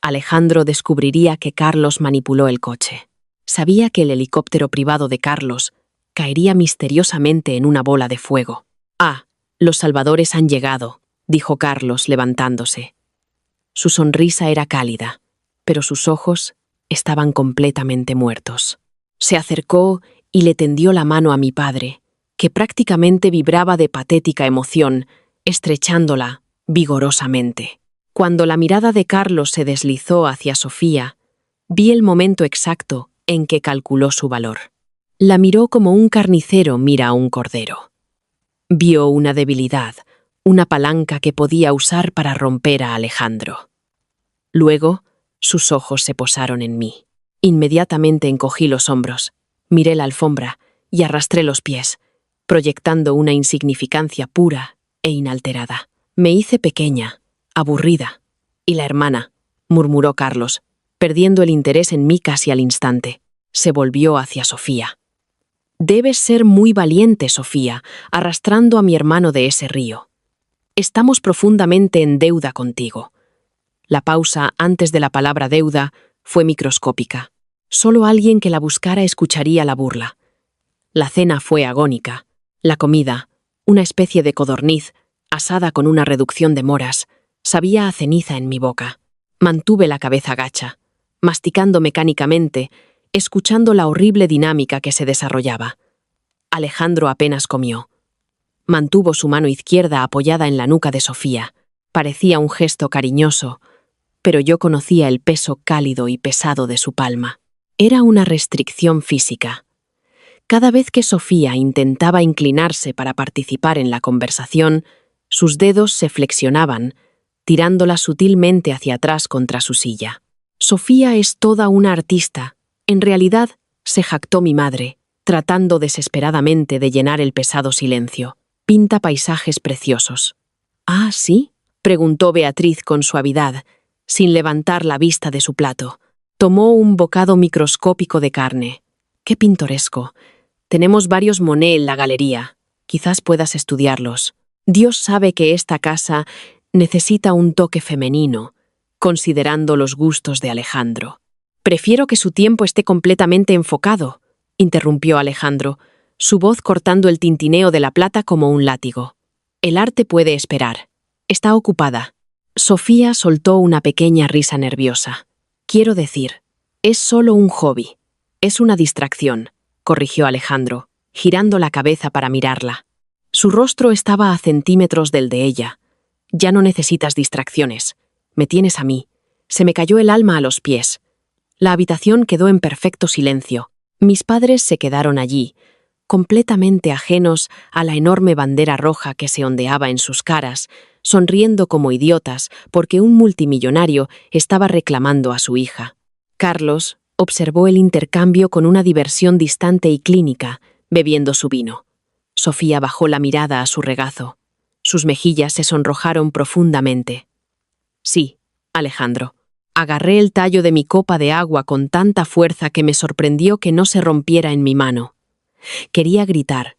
S1: Alejandro descubriría que Carlos manipuló el coche. Sabía que el helicóptero privado de Carlos caería misteriosamente en una bola de fuego. «Ah, los salvadores han llegado», dijo Carlos levantándose. Su sonrisa era cálida, pero sus ojos estaban completamente muertos. Se acercó y le tendió la mano a mi padre, que prácticamente vibraba de patética emoción, estrechándola vigorosamente. Cuando la mirada de Carlos se deslizó hacia Sofía, vi el momento exacto en que calculó su valor. La miró como un carnicero mira a un cordero. Vio una debilidad, una palanca que podía usar para romper a Alejandro. Luego, sus ojos se posaron en mí. Inmediatamente encogí los hombros, miré la alfombra y arrastré los pies, proyectando una insignificancia pura e inalterada. Me hice pequeña, aburrida. «¿Y la hermana?», murmuró Carlos, perdiendo el interés en mí casi al instante. Se volvió hacia Sofía. «Debes ser muy valiente, Sofía, arrastrando a mi hermano de ese río. Estamos profundamente en deuda contigo». La pausa antes de la palabra deuda fue microscópica. Solo alguien que la buscara escucharía la burla. La cena fue agónica. La comida, una especie de codorniz, asada con una reducción de moras, sabía a ceniza en mi boca. Mantuve la cabeza gacha, masticando mecánicamente, escuchando la horrible dinámica que se desarrollaba. Alejandro apenas comió. Mantuvo su mano izquierda apoyada en la nuca de Sofía. Parecía un gesto cariñoso, pero yo conocía el peso cálido y pesado de su palma. Era una restricción física. Cada vez que Sofía intentaba inclinarse para participar en la conversación, sus dedos se flexionaban, tirándola sutilmente hacia atrás contra su silla. «Sofía es toda una artista. En realidad», se jactó mi madre, tratando desesperadamente de llenar el pesado silencio. «Pinta paisajes preciosos». «Ah, ¿sí?», preguntó Beatriz con suavidad, sin levantar la vista de su plato. Tomó un bocado microscópico de carne. «Qué pintoresco. Tenemos varios Monet en la galería. Quizás puedas estudiarlos. Dios sabe que esta casa necesita un toque femenino, considerando los gustos de Alejandro». «Prefiero que su tiempo esté completamente enfocado», interrumpió Alejandro, su voz cortando el tintineo de la plata como un látigo. «El arte puede esperar. Está ocupada». Sofía soltó una pequeña risa nerviosa. «Quiero decir, es solo un hobby. Es una distracción», corrigió Alejandro, girando la cabeza para mirarla. Su rostro estaba a centímetros del de ella. «Ya no necesitas distracciones. Me tienes a mí». Se me cayó el alma a los pies. La habitación quedó en perfecto silencio. Mis padres se quedaron allí, completamente ajenos a la enorme bandera roja que se ondeaba en sus caras, sonriendo como idiotas porque un multimillonario estaba reclamando a su hija. Carlos observó el intercambio con una diversión distante y clínica, bebiendo su vino. Sofía bajó la mirada a su regazo. Sus mejillas se sonrojaron profundamente. Sí, Alejandro. Agarré el tallo de mi copa de agua con tanta fuerza que me sorprendió que no se rompiera en mi mano. Quería gritar.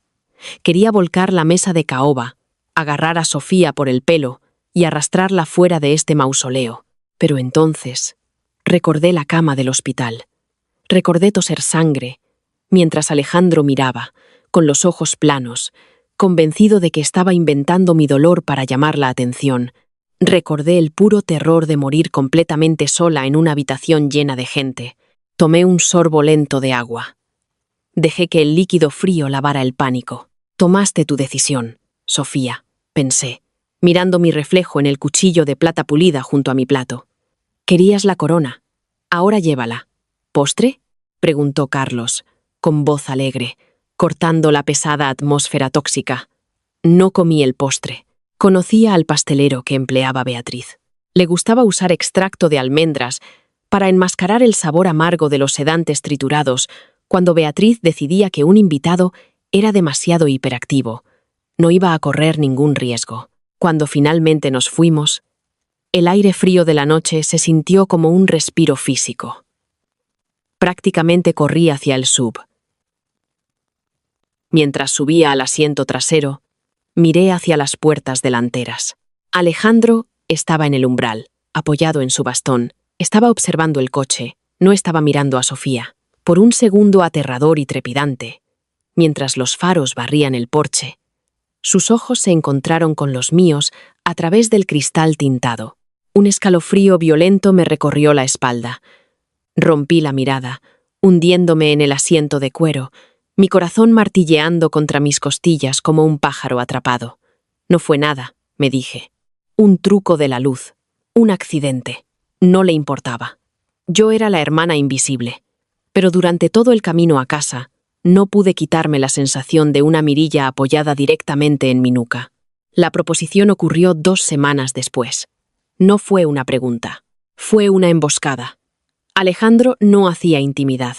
S1: Quería volcar la mesa de caoba, agarrar a Sofía por el pelo y arrastrarla fuera de este mausoleo. Pero entonces recordé la cama del hospital. Recordé toser sangre, mientras Alejandro miraba, con los ojos planos, convencido de que estaba inventando mi dolor para llamar la atención. Recordé el puro terror de morir completamente sola en una habitación llena de gente. Tomé un sorbo lento de agua. Dejé que el líquido frío lavara el pánico. Tomaste tu decisión, Sofía, pensé, mirando mi reflejo en el cuchillo de plata pulida junto a mi plato. Querías la corona. Ahora llévala. ¿Postre?, preguntó Carlos, con voz alegre, cortando la pesada atmósfera tóxica. No comí el postre. Conocía al pastelero que empleaba Beatriz. Le gustaba usar extracto de almendras para enmascarar el sabor amargo de los sedantes triturados cuando Beatriz decidía que un invitado era demasiado hiperactivo. No iba a correr ningún riesgo. Cuando finalmente nos fuimos, el aire frío de la noche se sintió como un respiro físico. Prácticamente corrí hacia el sub. Mientras subía al asiento trasero, miré hacia las puertas delanteras. Alejandro estaba en el umbral, apoyado en su bastón. Estaba observando el coche, no estaba mirando a Sofía. Por un segundo aterrador y trepidante, mientras los faros barrían el porche, sus ojos se encontraron con los míos a través del cristal tintado. Un escalofrío violento me recorrió la espalda. Rompí la mirada, hundiéndome en el asiento de cuero, mi corazón martilleando contra mis costillas como un pájaro atrapado. No fue nada, me dije. Un truco de la luz, un accidente. No le importaba. Yo era la hermana invisible. Pero durante todo el camino a casa, no pude quitarme la sensación de una mirilla apoyada directamente en mi nuca. La proposición ocurrió 2 semanas después. No fue una pregunta. Fue una emboscada. Alejandro no hacía intimidad.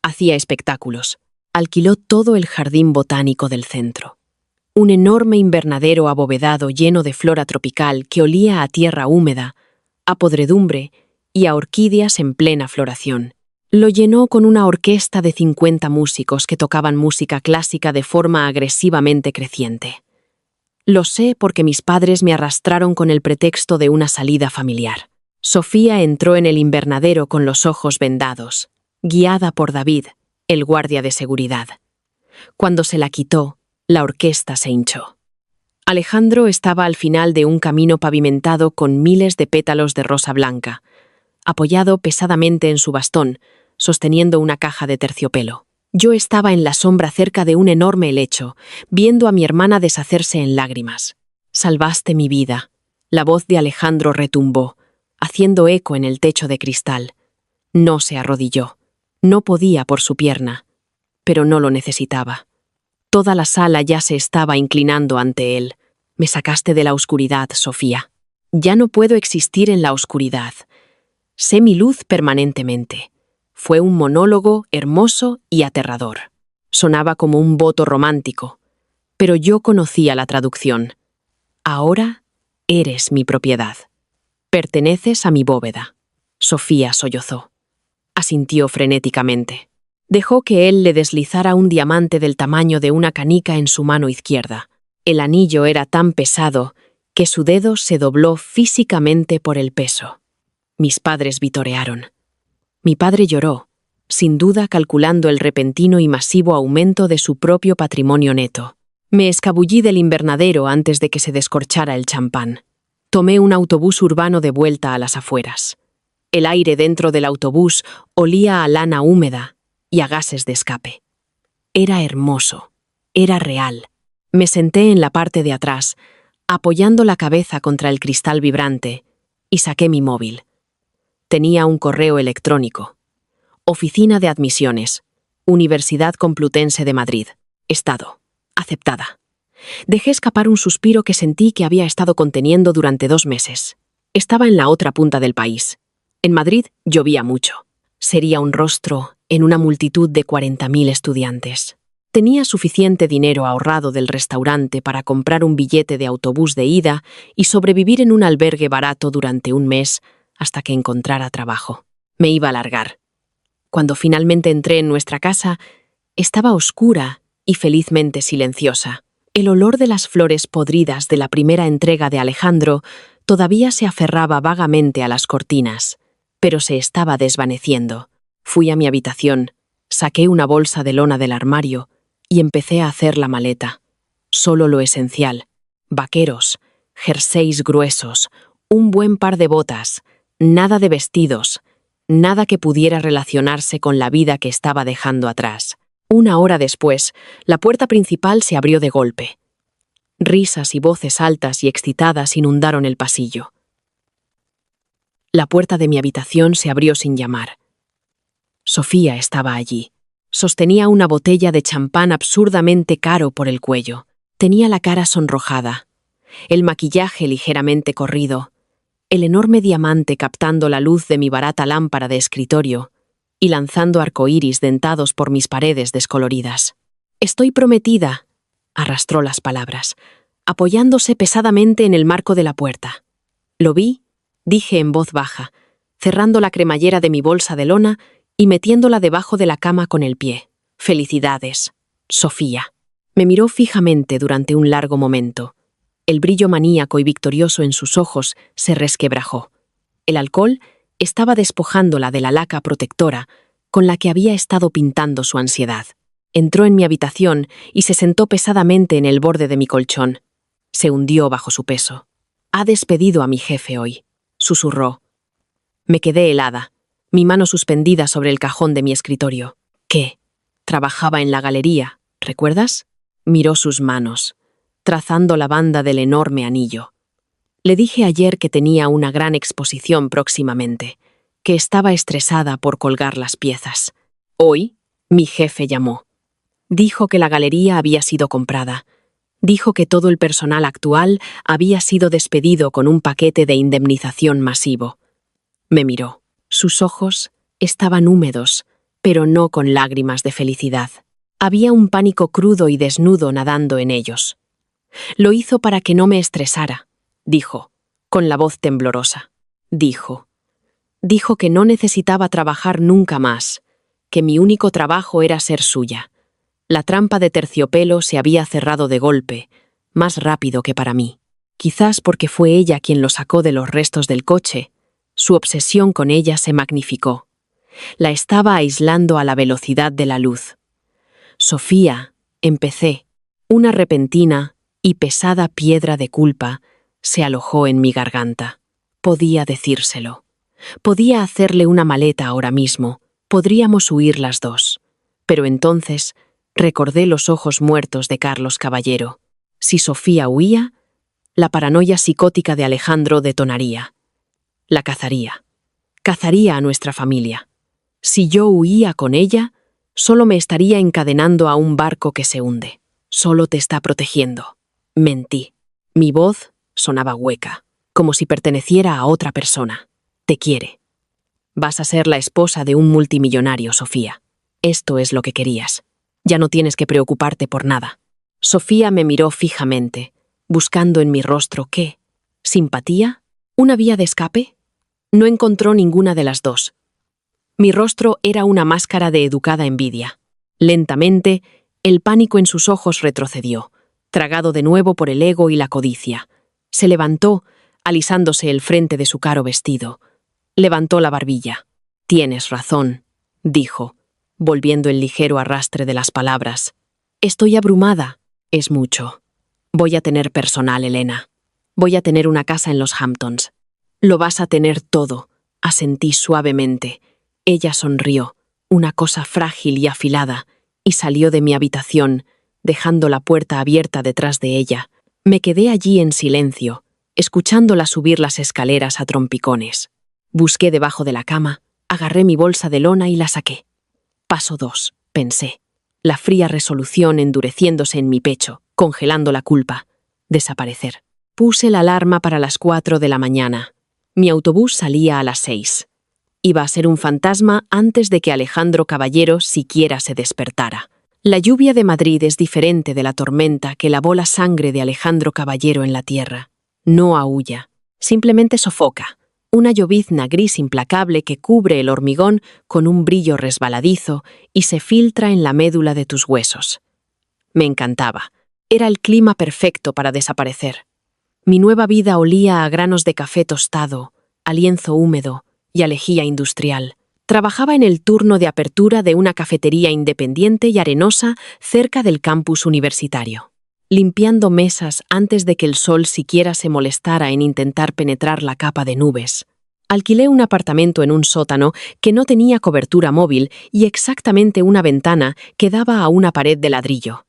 S1: Hacía espectáculos. Alquiló todo el jardín botánico del centro. Un enorme invernadero abovedado lleno de flora tropical que olía a tierra húmeda, a podredumbre y a orquídeas en plena floración. Lo llenó con una orquesta de 50 músicos que tocaban música clásica de forma agresivamente creciente. Lo sé porque mis padres me arrastraron con el pretexto de una salida familiar. Sofía entró en el invernadero con los ojos vendados, guiada por David, el guardia de seguridad. Cuando se la quitó, la orquesta se hinchó. Alejandro estaba al final de un camino pavimentado con miles de pétalos de rosa blanca, apoyado pesadamente en su bastón, sosteniendo una caja de terciopelo. Yo estaba en la sombra cerca de un enorme helecho, viendo a mi hermana deshacerse en lágrimas. «Salvaste mi vida», la voz de Alejandro retumbó, haciendo eco en el techo de cristal. No se arrodilló. No podía por su pierna, pero no lo necesitaba. Toda la sala ya se estaba inclinando ante él. «Me sacaste de la oscuridad, Sofía. Ya no puedo existir en la oscuridad. Sé mi luz permanentemente». Fue un monólogo hermoso y aterrador. Sonaba como un voto romántico, pero yo conocía la traducción. «Ahora eres mi propiedad. Perteneces a mi bóveda». Sofía sollozó. Asintió frenéticamente. Dejó que él le deslizara un diamante del tamaño de una canica en su mano izquierda. El anillo era tan pesado que su dedo se dobló físicamente por el peso. Mis padres vitorearon. Mi padre lloró, sin duda calculando el repentino y masivo aumento de su propio patrimonio neto. Me escabullí del invernadero antes de que se descorchara el champán. Tomé un autobús urbano de vuelta a las afueras. El aire dentro del autobús olía a lana húmeda y a gases de escape. Era hermoso, era real. Me senté en la parte de atrás, apoyando la cabeza contra el cristal vibrante, y saqué mi móvil. Tenía un correo electrónico. Oficina de Admisiones, Universidad Complutense de Madrid. Estado. Aceptada. Dejé escapar un suspiro que sentí que había estado conteniendo durante 2 meses. Estaba en la otra punta del país. En Madrid llovía mucho. Sería un rostro en una multitud de 40.000 estudiantes. Tenía suficiente dinero ahorrado del restaurante para comprar un billete de autobús de ida y sobrevivir en un albergue barato durante 1 mes hasta que encontrara trabajo. Me iba a largar. Cuando finalmente entré en nuestra casa, estaba oscura y felizmente silenciosa. El olor de las flores podridas de la primera entrega de Alejandro todavía se aferraba vagamente a las cortinas, pero se estaba desvaneciendo. Fui a mi habitación, saqué una bolsa de lona del armario y empecé a hacer la maleta. Solo lo esencial: vaqueros, jerseys gruesos, un buen par de botas, nada de vestidos, nada que pudiera relacionarse con la vida que estaba dejando atrás. 1 hora después, la puerta principal se abrió de golpe. Risas y voces altas y excitadas inundaron el pasillo. La puerta de mi habitación se abrió sin llamar. Sofía estaba allí. Sostenía una botella de champán absurdamente caro por el cuello. Tenía la cara sonrojada, el maquillaje ligeramente corrido, el enorme diamante captando la luz de mi barata lámpara de escritorio y lanzando arcoíris dentados por mis paredes descoloridas. «Estoy prometida», arrastró las palabras, apoyándose pesadamente en el marco de la puerta. «Lo vi», dije en voz baja, cerrando la cremallera de mi bolsa de lona y metiéndola debajo de la cama con el pie. «Felicidades, Sofía». Me miró fijamente durante un largo momento. El brillo maníaco y victorioso en sus ojos se resquebrajó. El alcohol estaba despojándola de la laca protectora con la que había estado pintando su ansiedad. Entró en mi habitación y se sentó pesadamente en el borde de mi colchón. Se hundió bajo su peso. «Ha despedido a mi jefe hoy», susurró. Me quedé helada, mi mano suspendida sobre el cajón de mi escritorio. «¿Qué? Trabajaba en la galería, ¿recuerdas?». Miró sus manos, trazando la banda del enorme anillo. Le dije ayer que tenía una gran exposición próximamente, que estaba estresada por colgar las piezas. Hoy, mi jefe llamó. Dijo que la galería había sido comprada. Dijo que todo el personal actual había sido despedido con un paquete de indemnización masivo. Me miró. Sus ojos estaban húmedos, pero no con lágrimas de felicidad. Había un pánico crudo y desnudo nadando en ellos. «Lo hizo para que no me estresara», dijo, con la voz temblorosa. Dijo que no necesitaba trabajar nunca más, que mi único trabajo era ser suya. La trampa de terciopelo se había cerrado de golpe, más rápido que para mí. Quizás porque fue ella quien lo sacó de los restos del coche, su obsesión con ella se magnificó. La estaba aislando a la velocidad de la luz. «Sofía», empecé. Una repentina y pesada piedra de culpa se alojó en mi garganta. Podía decírselo. Podía hacerle una maleta ahora mismo. Podríamos huir las dos. Pero entonces recordé los ojos muertos de Carlos Caballero. Si Sofía huía, la paranoia psicótica de Alejandro detonaría. La cazaría. Cazaría a nuestra familia. Si yo huía con ella, solo me estaría encadenando a un barco que se hunde. Solo te está protegiendo. Mentí. Mi voz sonaba hueca, como si perteneciera a otra persona. Te quiere. Vas a ser la esposa de un multimillonario, Sofía. Esto es lo que querías. Ya no tienes que preocuparte por nada. Sofía me miró fijamente, buscando en mi rostro ¿qué? ¿Simpatía? ¿Una vía de escape? No encontró ninguna de las dos. Mi rostro era una máscara de educada envidia. Lentamente, el pánico en sus ojos retrocedió, tragado de nuevo por el ego y la codicia. Se levantó, alisándose el frente de su caro vestido. Levantó la barbilla. «Tienes razón», dijo, volviendo el ligero arrastre de las palabras. «Estoy abrumada. Es mucho. Voy a tener personal, Elena. Voy a tener una casa en los Hamptons. Lo vas a tener todo», asentí suavemente. Ella sonrió, una cosa frágil y afilada, y salió de mi habitación, dejando la puerta abierta detrás de ella. Me quedé allí en silencio, escuchándola subir las escaleras a trompicones. Busqué debajo de la cama, agarré mi bolsa de lona y la saqué. Paso 2, pensé, la fría resolución endureciéndose en mi pecho, congelando la culpa, desaparecer. Puse la alarma para las 4 de la mañana. Mi autobús salía a las 6. Iba a ser un fantasma antes de que Alejandro Caballero siquiera se despertara. La lluvia de Madrid es diferente de la tormenta que lavó la sangre de Alejandro Caballero en la tierra. No aúlla, simplemente sofoca. Una llovizna gris implacable que cubre el hormigón con un brillo resbaladizo y se filtra en la médula de tus huesos. Me encantaba. Era el clima perfecto para desaparecer. Mi nueva vida olía a granos de café tostado, a lienzo húmedo y a lejía industrial. Trabajaba en el turno de apertura de una cafetería independiente y arenosa cerca del campus universitario, limpiando mesas antes de que el sol siquiera se molestara en intentar penetrar la capa de nubes. Alquilé un apartamento en un sótano que no tenía cobertura móvil y exactamente una ventana que daba a una pared de ladrillo.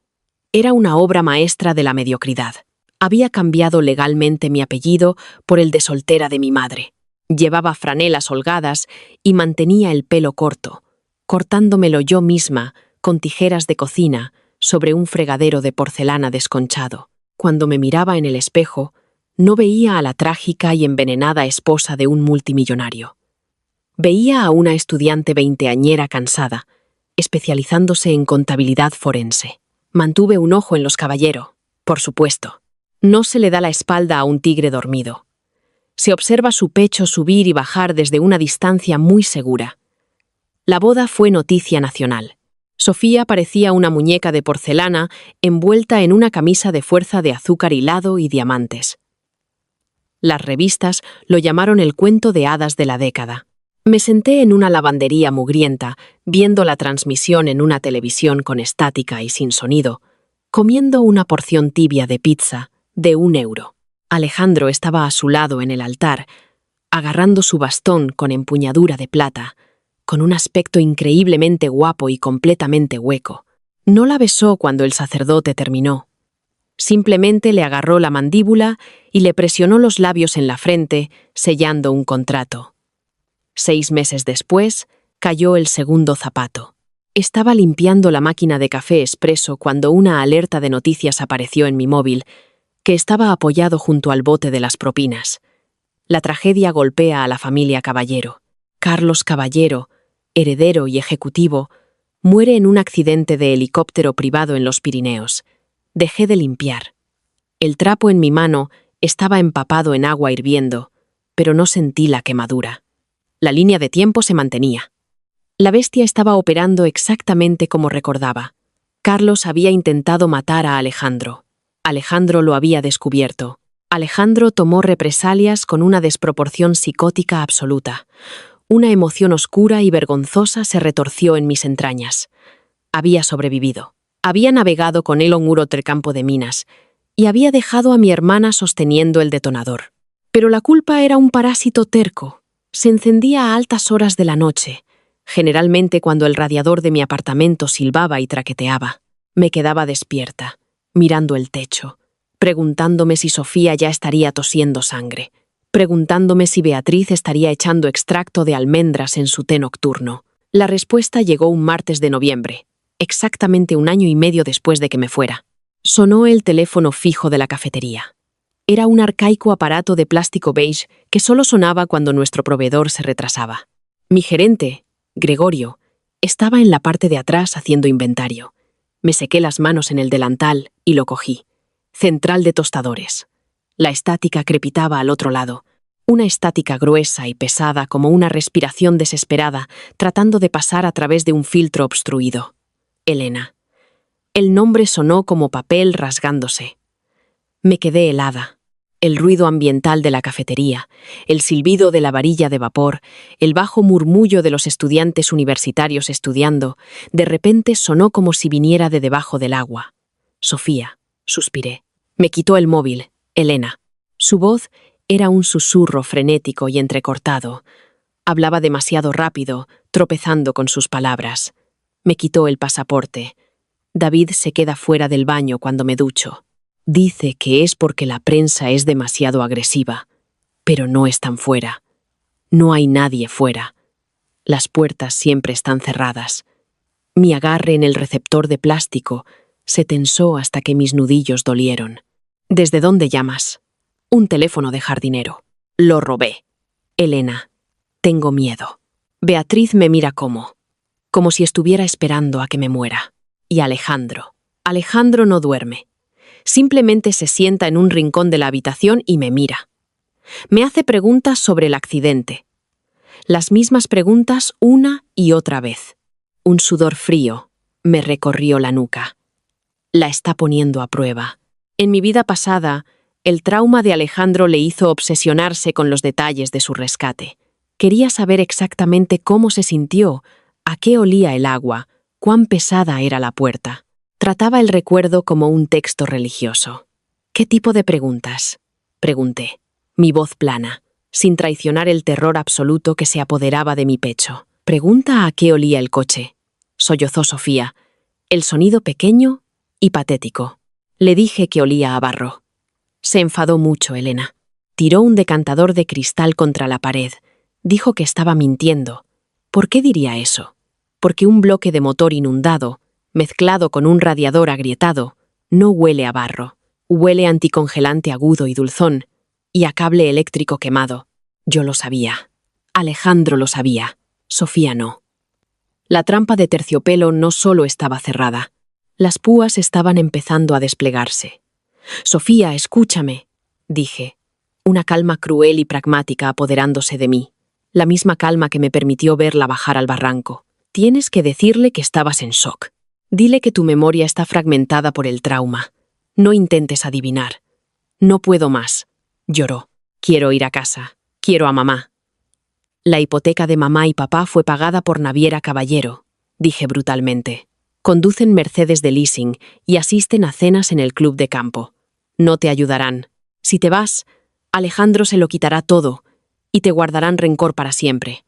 S1: Era una obra maestra de la mediocridad. Había cambiado legalmente mi apellido por el de soltera de mi madre. Llevaba franelas holgadas y mantenía el pelo corto, cortándomelo yo misma con tijeras de cocina sobre un fregadero de porcelana desconchado. Cuando me miraba en el espejo, no veía a la trágica y envenenada esposa de un multimillonario. Veía a una estudiante veinteañera cansada, especializándose en contabilidad forense. Mantuve un ojo en los Caballero, por supuesto. No se le da la espalda a un tigre dormido. Se observa su pecho subir y bajar desde una distancia muy segura. La boda fue noticia nacional. Sofía parecía una muñeca de porcelana envuelta en una camisa de fuerza de azúcar hilado y diamantes. Las revistas lo llamaron el cuento de hadas de la década. Me senté en una lavandería mugrienta, viendo la transmisión en una televisión con estática y sin sonido, comiendo una porción tibia de pizza de €1. Alejandro estaba a su lado en el altar, agarrando su bastón con empuñadura de plata, con un aspecto increíblemente guapo y completamente hueco. No la besó cuando el sacerdote terminó. Simplemente le agarró la mandíbula y le presionó los labios en la frente, sellando un contrato. 6 meses después, cayó el segundo zapato. Estaba limpiando la máquina de café expreso cuando una alerta de noticias apareció en mi móvil, que estaba apoyado junto al bote de las propinas. La tragedia golpea a la familia Caballero. Carlos Caballero, heredero y ejecutivo, muere en un accidente de helicóptero privado en los Pirineos. Dejé de limpiar. El trapo en mi mano estaba empapado en agua hirviendo, pero no sentí la quemadura. La línea de tiempo se mantenía. La bestia estaba operando exactamente como recordaba. Carlos había intentado matar a Alejandro. Alejandro lo había descubierto. Alejandro tomó represalias con una desproporción psicótica absoluta. Una emoción oscura y vergonzosa se retorció en mis entrañas. Había sobrevivido. Había navegado con él en otro campo de minas y había dejado a mi hermana sosteniendo el detonador. Pero la culpa era un parásito terco. Se encendía a altas horas de la noche, generalmente cuando el radiador de mi apartamento silbaba y traqueteaba. Me quedaba despierta, mirando el techo, preguntándome si Sofía ya estaría tosiendo sangre, preguntándome si Beatriz estaría echando extracto de almendras en su té nocturno. La respuesta llegó un martes de noviembre, exactamente 1 año y medio después de que me fuera. Sonó el teléfono fijo de la cafetería. Era un arcaico aparato de plástico beige que solo sonaba cuando nuestro proveedor se retrasaba. Mi gerente, Gregorio, estaba en la parte de atrás haciendo inventario. Me sequé las manos en el delantal y lo cogí. Central de tostadores. La estática crepitaba al otro lado. Una estática gruesa y pesada como una respiración desesperada, tratando de pasar a través de un filtro obstruido. Elena. El nombre sonó como papel rasgándose. Me quedé helada. El ruido ambiental de la cafetería, el silbido de la varilla de vapor, el bajo murmullo de los estudiantes universitarios estudiando, de repente sonó como si viniera de debajo del agua. Sofía, suspiré. Me quitó el móvil. Elena. Su voz era un susurro frenético y entrecortado. Hablaba demasiado rápido, tropezando con sus palabras. Me quitó el pasaporte. David se queda fuera del baño cuando me ducho. Dice que es porque la prensa es demasiado agresiva, pero no están fuera. No hay nadie fuera. Las puertas siempre están cerradas. Mi agarre en el receptor de plástico Se tensó hasta que mis nudillos dolieron. ¿Desde dónde llamas? Un teléfono de jardinero. Lo robé. Elena, tengo miedo. Beatriz me mira como si estuviera esperando a que me muera. Y Alejandro. Alejandro no duerme. Simplemente se sienta en un rincón de la habitación y me mira. Me hace preguntas sobre el accidente. Las mismas preguntas una y otra vez. Un sudor frío me recorrió la nuca. La está poniendo a prueba. En mi vida pasada, el trauma de Alejandro le hizo obsesionarse con los detalles de su rescate. Quería saber exactamente cómo se sintió, a qué olía el agua, cuán pesada era la puerta. Trataba el recuerdo como un texto religioso. ¿Qué tipo de preguntas? Pregunté, mi voz plana, sin traicionar el terror absoluto que se apoderaba de mi pecho. Pregunta a qué olía el coche. Sollozó Sofía, el sonido pequeño y patético. Le dije que olía a barro. Se enfadó mucho, Elena. Tiró un decantador de cristal contra la pared. Dijo que estaba mintiendo. ¿Por qué diría eso? Porque un bloque de motor inundado, mezclado con un radiador agrietado, no huele a barro. Huele a anticongelante agudo y dulzón, y a cable eléctrico quemado. Yo lo sabía. Alejandro lo sabía. Sofía no. La trampa de terciopelo no solo estaba cerrada. Las púas estaban empezando a desplegarse. Sofía, escúchame, dije. Una calma cruel y pragmática apoderándose de mí. La misma calma que me permitió verla bajar al barranco. Tienes que decirle que estabas en shock. Dile que tu memoria está fragmentada por el trauma. No intentes adivinar. No puedo más. Lloró. Quiero ir a casa. Quiero a mamá. La hipoteca de mamá y papá fue pagada por Naviera Caballero, dije brutalmente. Conducen Mercedes de leasing y asisten a cenas en el club de campo. No te ayudarán. Si te vas, Alejandro se lo quitará todo y te guardarán rencor para siempre.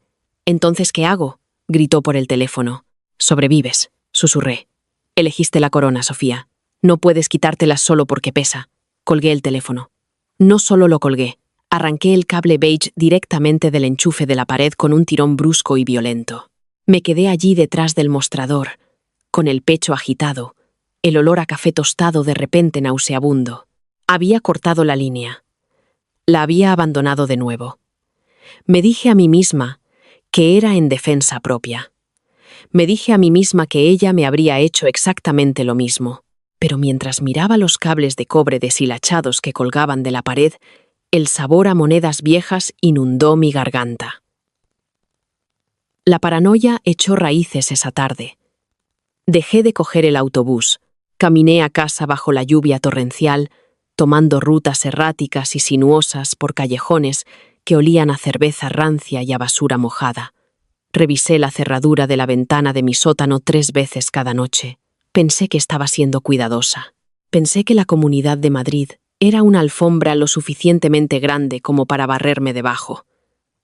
S1: ¿Entonces qué hago? Gritó por el teléfono. Sobrevives, susurré. Elegiste la corona, Sofía. No puedes quitártela solo porque pesa. Colgué el teléfono. No solo lo colgué, arranqué el cable beige directamente del enchufe de la pared con un tirón brusco y violento. Me quedé allí detrás del mostrador, con el pecho agitado, el olor a café tostado de repente nauseabundo. Había cortado la línea. La había abandonado de nuevo. Me dije a mí misma que era en defensa propia. Me dije a mí misma que ella me habría hecho exactamente lo mismo. Pero mientras miraba los cables de cobre deshilachados que colgaban de la pared, el sabor a monedas viejas inundó mi garganta. La paranoia echó raíces esa tarde. Dejé de coger el autobús, caminé a casa bajo la lluvia torrencial, tomando rutas erráticas y sinuosas por callejones que olían a cerveza rancia y a basura mojada. Revisé la cerradura de la ventana de mi sótano 3 veces cada noche. Pensé que estaba siendo cuidadosa. Pensé que la Comunidad de Madrid era una alfombra lo suficientemente grande como para barrerme debajo.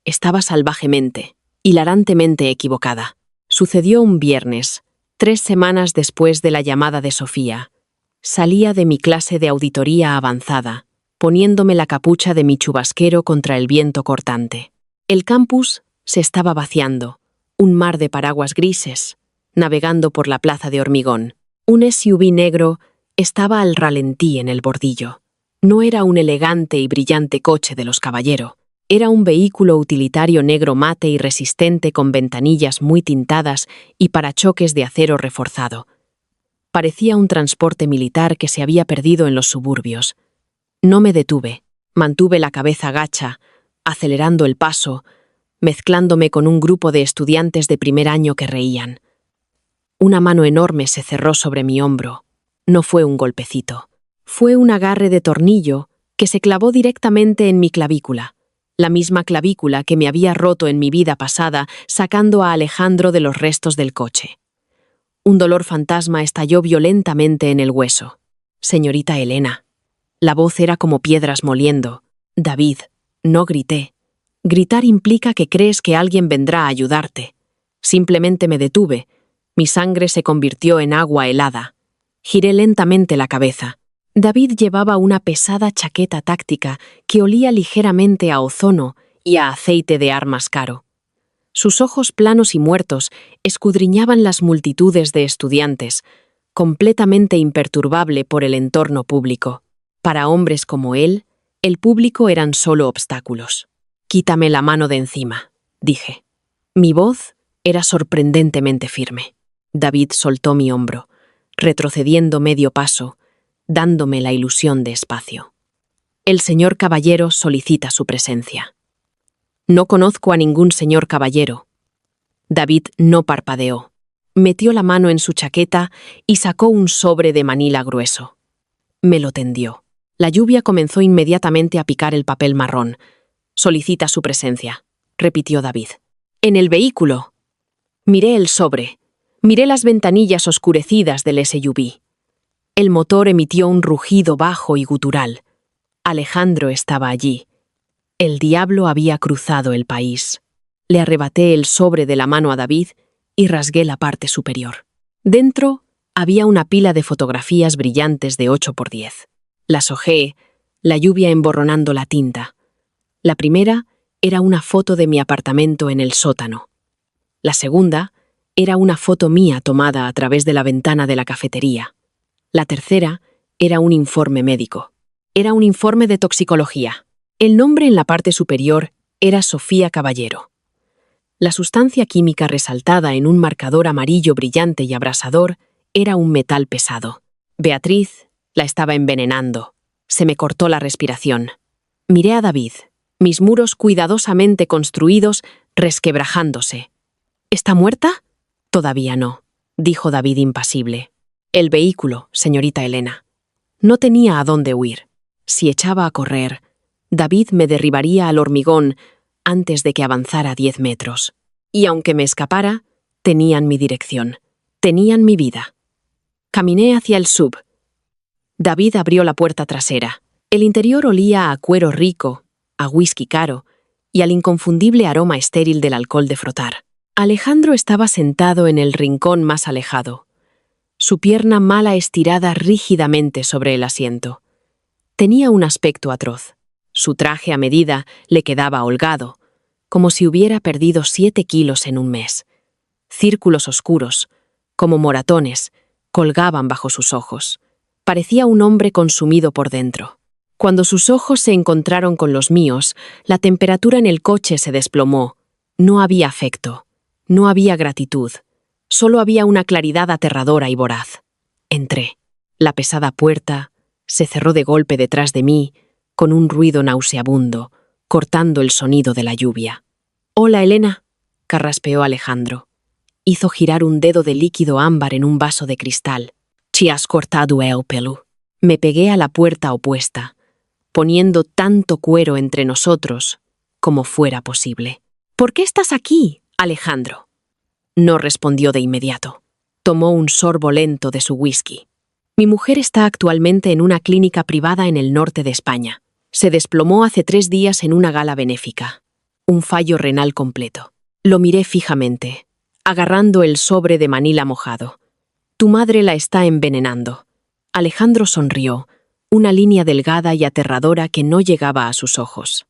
S1: Estaba salvajemente, hilarantemente equivocada. Sucedió un viernes, 3 semanas después de la llamada de Sofía. Salía de mi clase de auditoría avanzada, poniéndome la capucha de mi chubasquero contra el viento cortante. El campus se estaba vaciando, un mar de paraguas grises, navegando por la plaza de hormigón. Un SUV negro estaba al ralentí en el bordillo. No era un elegante y brillante coche de los Caballero. Era un vehículo utilitario negro mate y resistente con ventanillas muy tintadas y parachoques de acero reforzado. Parecía un transporte militar que se había perdido en los suburbios. No me detuve. Mantuve la cabeza gacha, acelerando el paso, mezclándome con un grupo de estudiantes de primer año que reían. Una mano enorme se cerró sobre mi hombro. No fue un golpecito. Fue un agarre de tornillo que se clavó directamente en mi clavícula, la misma clavícula que me había roto en mi vida pasada sacando a Alejandro de los restos del coche. Un dolor fantasma estalló violentamente en el hueso. Señorita Elena. La voz era como piedras moliendo. David, no grité. Gritar implica que crees que alguien vendrá a ayudarte. Simplemente me detuve. Mi sangre se convirtió en agua helada. Giré lentamente la cabeza. David llevaba una pesada chaqueta táctica que olía ligeramente a ozono y a aceite de armas caro. Sus ojos planos y muertos escudriñaban las multitudes de estudiantes, completamente imperturbable por el entorno público. Para hombres como él, el público eran solo obstáculos. «Quítame la mano de encima», dije. Mi voz era sorprendentemente firme. David soltó mi hombro, retrocediendo medio paso, dándome la ilusión de espacio. «El señor caballero solicita su presencia». «No conozco a ningún señor caballero». David no parpadeó. Metió la mano en su chaqueta y sacó un sobre de manila grueso. Me lo tendió. La lluvia comenzó inmediatamente a picar el papel marrón. «Solicita su presencia», repitió David. «En el vehículo». Miré el sobre. Miré las ventanillas oscurecidas del SUV. El motor emitió un rugido bajo y gutural. Alejandro estaba allí. El diablo había cruzado el país. Le arrebaté el sobre de la mano a David y rasgué la parte superior. Dentro había una pila de fotografías brillantes de 8×10. Las hojeé, la lluvia emborronando la tinta. La primera era una foto de mi apartamento en el sótano. La segunda era una foto mía tomada a través de la ventana de la cafetería. La tercera era un informe médico. Era un informe de toxicología. El nombre en la parte superior era Sofía Caballero. La sustancia química resaltada en un marcador amarillo brillante y abrasador era un metal pesado. Beatriz la estaba envenenando. Se me cortó la respiración. Miré a David, mis muros cuidadosamente construidos resquebrajándose. ¿Está muerta? Todavía no, dijo David impasible. El vehículo, señorita Elena. No tenía a dónde huir. Si echaba a correr, David me derribaría al hormigón antes de que avanzara 10 metros. Y aunque me escapara, tenían mi dirección. Tenían mi vida. Caminé hacia el sub. David abrió la puerta trasera. El interior olía a cuero rico, a whisky caro y al inconfundible aroma estéril del alcohol de frotar. Alejandro estaba sentado en el rincón más alejado, su pierna mala estirada rígidamente sobre el asiento. Tenía un aspecto atroz. Su traje a medida le quedaba holgado, como si hubiera perdido 7 kilos en un mes. Círculos oscuros, como moratones, colgaban bajo sus ojos. Parecía un hombre consumido por dentro. Cuando sus ojos se encontraron con los míos, la temperatura en el coche se desplomó. No había afecto, no había gratitud, solo había una claridad aterradora y voraz. Entré. La pesada puerta se cerró de golpe detrás de mí, con un ruido nauseabundo, cortando el sonido de la lluvia. «Hola, Elena», carraspeó Alejandro. Hizo girar un dedo de líquido ámbar en un vaso de cristal. «Ci has cortado el pelo». Me pegué a la puerta opuesta, poniendo tanto cuero entre nosotros como fuera posible. «¿Por qué estás aquí, Alejandro?» No respondió de inmediato. Tomó un sorbo lento de su whisky. «Mi mujer está actualmente en una clínica privada en el norte de España. Se desplomó hace 3 días en una gala benéfica. Un fallo renal completo». Lo miré fijamente, agarrando el sobre de manila mojado. «Tu madre la está envenenando». Alejandro sonrió, una línea delgada y aterradora que no llegaba a sus ojos.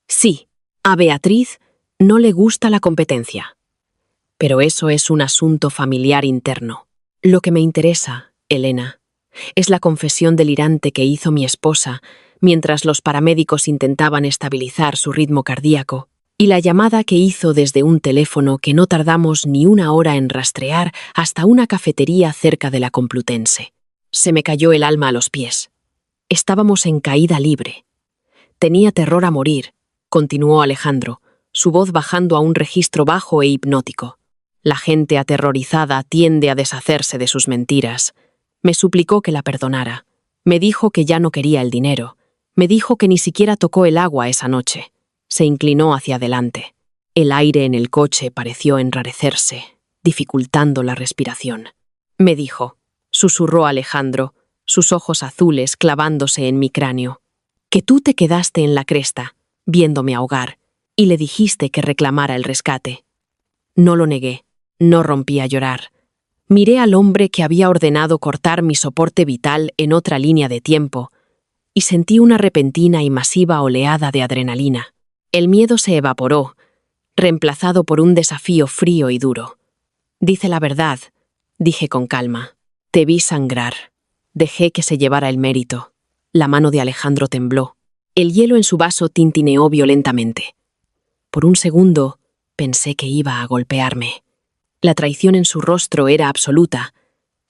S1: «Sí, a Beatriz no le gusta la competencia. Pero eso es un asunto familiar interno. Lo que me interesa, Elena, es la confesión delirante que hizo mi esposa mientras los paramédicos intentaban estabilizar su ritmo cardíaco, y la llamada que hizo desde un teléfono que no tardamos ni 1 hora en rastrear hasta una cafetería cerca de la Complutense. Se me cayó el alma a los pies. Estábamos en caída libre. Tenía terror a morir, continuó Alejandro, su voz bajando a un registro bajo e hipnótico. La gente aterrorizada tiende a deshacerse de sus mentiras. Me suplicó que la perdonara. Me dijo que ya no quería el dinero. Me dijo que ni siquiera tocó el agua esa noche. Se inclinó hacia adelante. El aire en el coche pareció enrarecerse, dificultando la respiración. Me dijo, susurró Alejandro, sus ojos azules clavándose en mi cráneo, que tú te quedaste en la cresta, viéndome ahogar, y le dijiste que reclamara el rescate. No lo negué, no rompí a llorar. Miré al hombre que había ordenado cortar mi soporte vital en otra línea de tiempo, y sentí una repentina y masiva oleada de adrenalina. El miedo se evaporó, reemplazado por un desafío frío y duro. «Dice la verdad», dije con calma. Te vi sangrar. Dejé que se llevara el mérito. La mano de Alejandro tembló. El hielo en su vaso tintineó violentamente. Por un segundo pensé que iba a golpearme. La traición en su rostro era absoluta.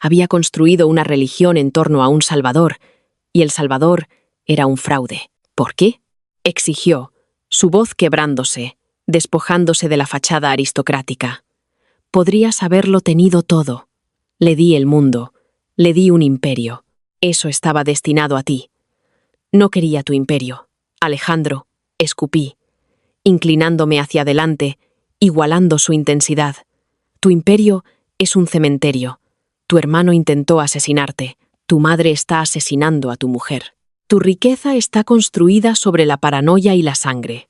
S1: Había construido una religión en torno a un Salvador, y el Salvador era un fraude. ¿Por qué? Exigió, su voz quebrándose, despojándose de la fachada aristocrática. Podrías haberlo tenido todo. Le di el mundo, le di un imperio. Eso estaba destinado a ti. No quería tu imperio, Alejandro, escupí, inclinándome hacia adelante, igualando su intensidad. Tu imperio es un cementerio. Tu hermano intentó asesinarte. Tu madre está asesinando a tu mujer. Tu riqueza está construida sobre la paranoia y la sangre.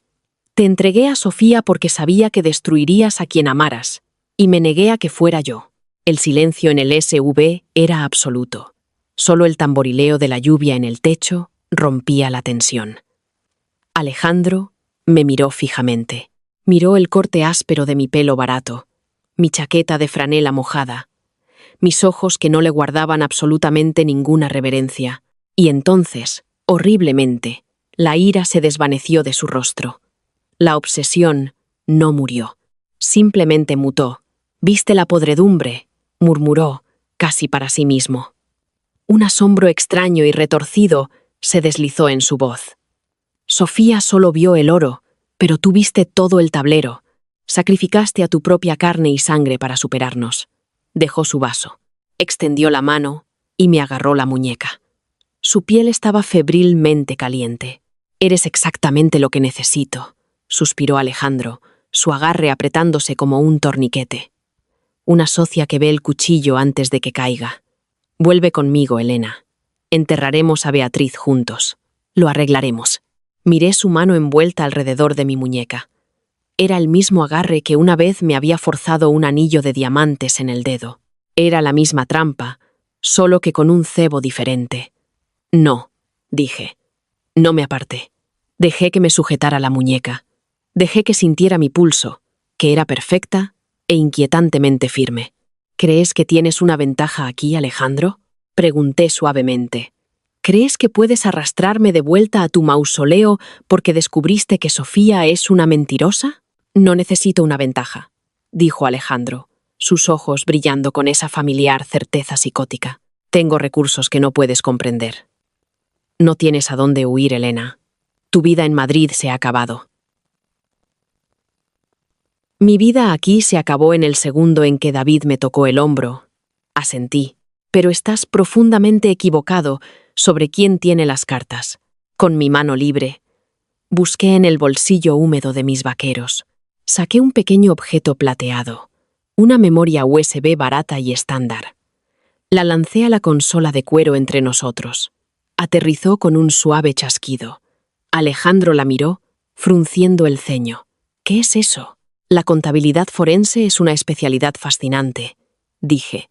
S1: Te entregué a Sofía porque sabía que destruirías a quien amaras, y me negué a que fuera yo. El silencio en el SV era absoluto. Solo el tamborileo de la lluvia en el techo rompía la tensión. Alejandro me miró fijamente. Miró el corte áspero de mi pelo barato, mi chaqueta de franela mojada, mis ojos que no le guardaban absolutamente ninguna reverencia, y entonces, horriblemente, la ira se desvaneció de su rostro. La obsesión no murió, simplemente mutó. «¿Viste la podredumbre?», murmuró, casi para sí mismo. Un asombro extraño y retorcido se deslizó en su voz. «Sofía solo vio el oro, pero tú viste todo el tablero. Sacrificaste a tu propia carne y sangre para superarnos». Dejó su vaso, extendió la mano y me agarró la muñeca. Su piel estaba febrilmente caliente. «Eres exactamente lo que necesito», suspiró Alejandro, su agarre apretándose como un torniquete. Una socia que ve el cuchillo antes de que caiga. «Vuelve conmigo, Elena. Enterraremos a Beatriz juntos. Lo arreglaremos». Miré su mano envuelta alrededor de mi muñeca. Era el mismo agarre que una vez me había forzado un anillo de diamantes en el dedo. Era la misma trampa, solo que con un cebo diferente. «No», dije. No me aparté. Dejé que me sujetara la muñeca. Dejé que sintiera mi pulso, que era perfecta e inquietantemente firme. «¿Crees que tienes una ventaja aquí, Alejandro?», pregunté suavemente. «¿Crees que puedes arrastrarme de vuelta a tu mausoleo porque descubriste que Sofía es una mentirosa?» «No necesito una ventaja», dijo Alejandro, sus ojos brillando con esa familiar certeza psicótica. «Tengo recursos que no puedes comprender». «No tienes a dónde huir, Elena. Tu vida en Madrid se ha acabado». «Mi vida aquí se acabó en el segundo en que David me tocó el hombro», asentí. «Pero estás profundamente equivocado sobre quién tiene las cartas. Con mi mano libre». Busqué en el bolsillo húmedo de mis vaqueros. Saqué un pequeño objeto plateado, una memoria USB barata y estándar. La lancé a la consola de cuero entre nosotros. Aterrizó con un suave chasquido. Alejandro la miró, frunciendo el ceño. «¿Qué es eso?» «La contabilidad forense es una especialidad fascinante», dije,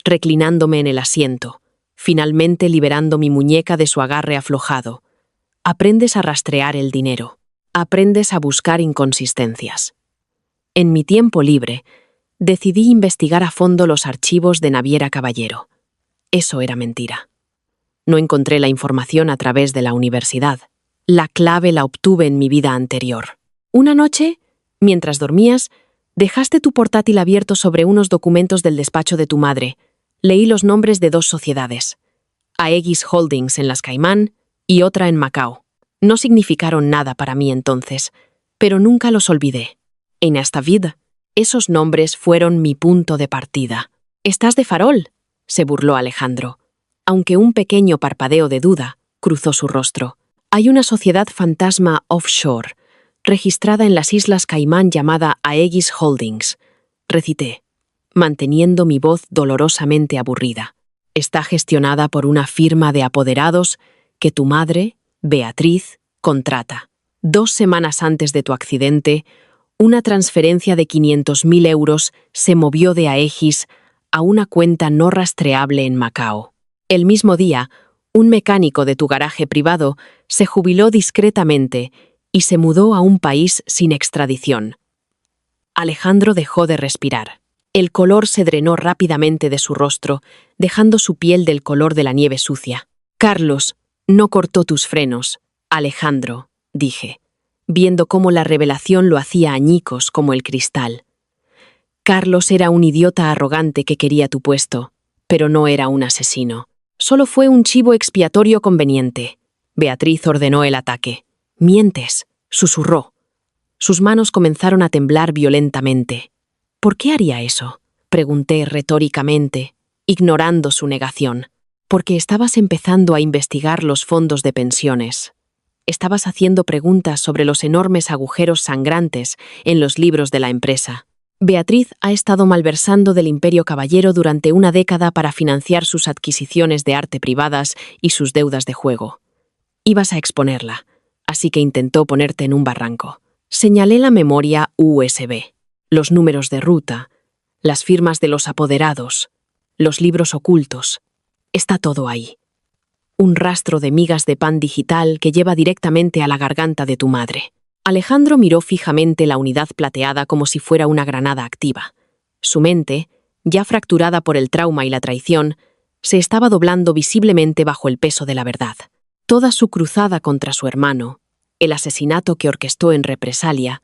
S1: reclinándome en el asiento, finalmente liberando mi muñeca de su agarre aflojado. «Aprendes a rastrear el dinero. Aprendes a buscar inconsistencias». En mi tiempo libre, decidí investigar a fondo los archivos de Naviera Caballero. Eso era mentira. No encontré la información a través de la universidad. La clave la obtuve en mi vida anterior. Una noche, mientras dormías, dejaste tu portátil abierto sobre unos documentos del despacho de tu madre. Leí los nombres de 2 sociedades. Aegis Holdings en las Caimán y otra en Macao. No significaron nada para mí entonces, pero nunca los olvidé. En esta vida, esos nombres fueron mi punto de partida. «¿Estás de farol?», se burló Alejandro. Aunque un pequeño parpadeo de duda cruzó su rostro. «Hay una sociedad fantasma offshore, registrada en las Islas Caimán llamada Aegis Holdings», recité, manteniendo mi voz dolorosamente aburrida. «Está gestionada por una firma de apoderados que tu madre, Beatriz, contrata. 2 semanas antes de tu accidente, una transferencia de 500.000 euros se movió de Aegis a una cuenta no rastreable en Macao. El mismo día, un mecánico de tu garaje privado se jubiló discretamente y se mudó a un país sin extradición». Alejandro dejó de respirar. El color se drenó rápidamente de su rostro, dejando su piel del color de la nieve sucia. Carlos, no cortó tus frenos, Alejandro, dije, viendo cómo la revelación lo hacía añicos como el cristal. Carlos era un idiota arrogante que quería tu puesto, pero no era un asesino. Solo fue un chivo expiatorio conveniente. Beatriz ordenó el ataque. «Mientes», susurró. Sus manos comenzaron a temblar violentamente. «¿Por qué haría eso?», pregunté retóricamente, ignorando su negación. «Porque estabas empezando a investigar los fondos de pensiones. Estabas haciendo preguntas sobre los enormes agujeros sangrantes en los libros de la empresa. Beatriz ha estado malversando del Imperio Caballero durante una década para financiar sus adquisiciones de arte privadas y sus deudas de juego. Ibas a exponerla, así que intentó ponerte en un barranco. Señalé la memoria USB, los números de ruta, las firmas de los apoderados, los libros ocultos. Está todo ahí. Un rastro de migas de pan digital que lleva directamente a la garganta de tu madre». Alejandro miró fijamente la unidad plateada como si fuera una granada activa. Su mente, ya fracturada por el trauma y la traición, se estaba doblando visiblemente bajo el peso de la verdad. Toda su cruzada contra su hermano, el asesinato que orquestó en represalia,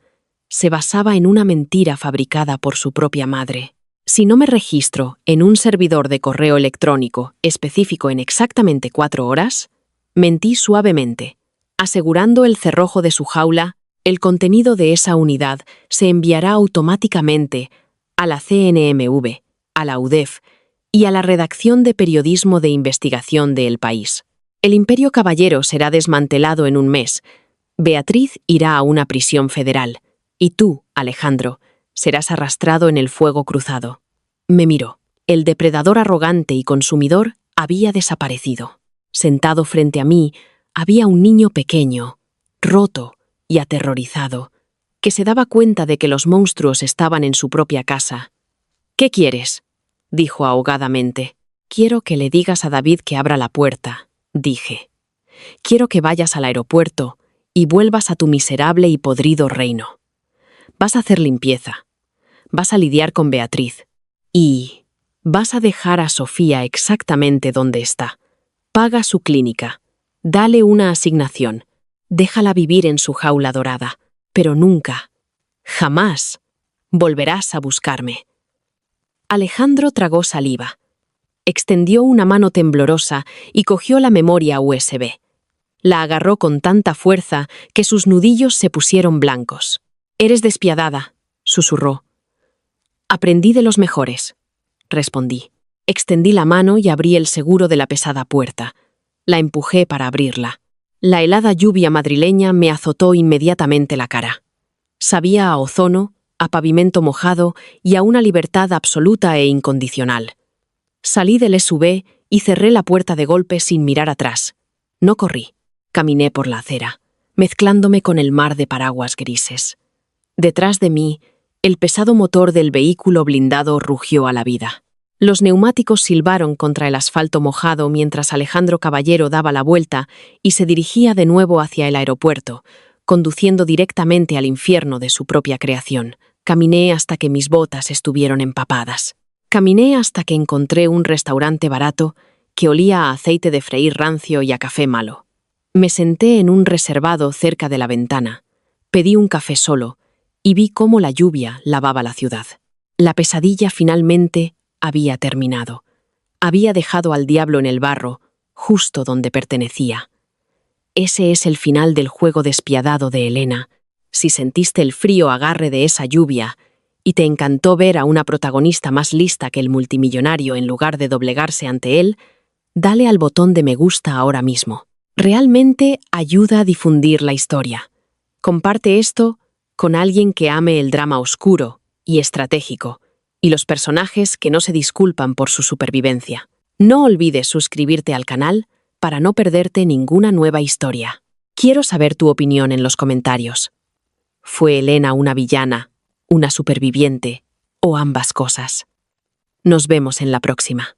S1: se basaba en una mentira fabricada por su propia madre. Si no me registro en un servidor de correo electrónico específico en exactamente 4 horas, mentí suavemente, asegurando el cerrojo de su jaula. El contenido de esa unidad se enviará automáticamente a la CNMV, a la UDEF y a la Redacción de Periodismo de Investigación de El País. El Imperio Caballero será desmantelado en un mes. Beatriz irá a una prisión federal. Y tú, Alejandro, serás arrastrado en el fuego cruzado. Me miró. El depredador arrogante y consumidor había desaparecido. Sentado frente a mí, había un niño pequeño, roto y aterrorizado, que se daba cuenta de que los monstruos estaban en su propia casa. «¿Qué quieres?», dijo ahogadamente. «Quiero que le digas a David que abra la puerta», dije. «Quiero que vayas al aeropuerto y vuelvas a tu miserable y podrido reino. Vas a hacer limpieza. Vas a lidiar con Beatriz. Y vas a dejar a Sofía exactamente donde está. Paga su clínica. Dale una asignación. Déjala vivir en su jaula dorada, pero nunca, jamás, volverás a buscarme». Alejandro tragó saliva. Extendió una mano temblorosa y cogió la memoria USB. La agarró con tanta fuerza que sus nudillos se pusieron blancos. «Eres despiadada», susurró. «Aprendí de los mejores», respondí. Extendí la mano y abrí el seguro de la pesada puerta. La empujé para abrirla. La helada lluvia madrileña me azotó inmediatamente la cara. Sabía a ozono, a pavimento mojado y a una libertad absoluta e incondicional. Salí del SUV y cerré la puerta de golpe sin mirar atrás. No corrí. Caminé por la acera, mezclándome con el mar de paraguas grises. Detrás de mí, el pesado motor del vehículo blindado rugió a la vida. Los neumáticos silbaron contra el asfalto mojado mientras Alejandro Caballero daba la vuelta y se dirigía de nuevo hacia el aeropuerto, conduciendo directamente al infierno de su propia creación. Caminé hasta que mis botas estuvieron empapadas. Caminé hasta que encontré un restaurante barato que olía a aceite de freír rancio y a café malo. Me senté en un reservado cerca de la ventana. Pedí un café solo y vi cómo la lluvia lavaba la ciudad. La pesadilla finalmente había terminado. Había dejado al diablo en el barro, justo donde pertenecía. Ese es el final del juego despiadado de Elena. Si sentiste el frío agarre de esa lluvia y te encantó ver a una protagonista más lista que el multimillonario en lugar de doblegarse ante él, dale al botón de me gusta ahora mismo. Realmente ayuda a difundir la historia. Comparte esto con alguien que ame el drama oscuro y estratégico, y los personajes que no se disculpan por su supervivencia. No olvides suscribirte al canal para no perderte ninguna nueva historia. Quiero saber tu opinión en los comentarios. ¿Fue Elena una villana, una superviviente o ambas cosas? Nos vemos en la próxima.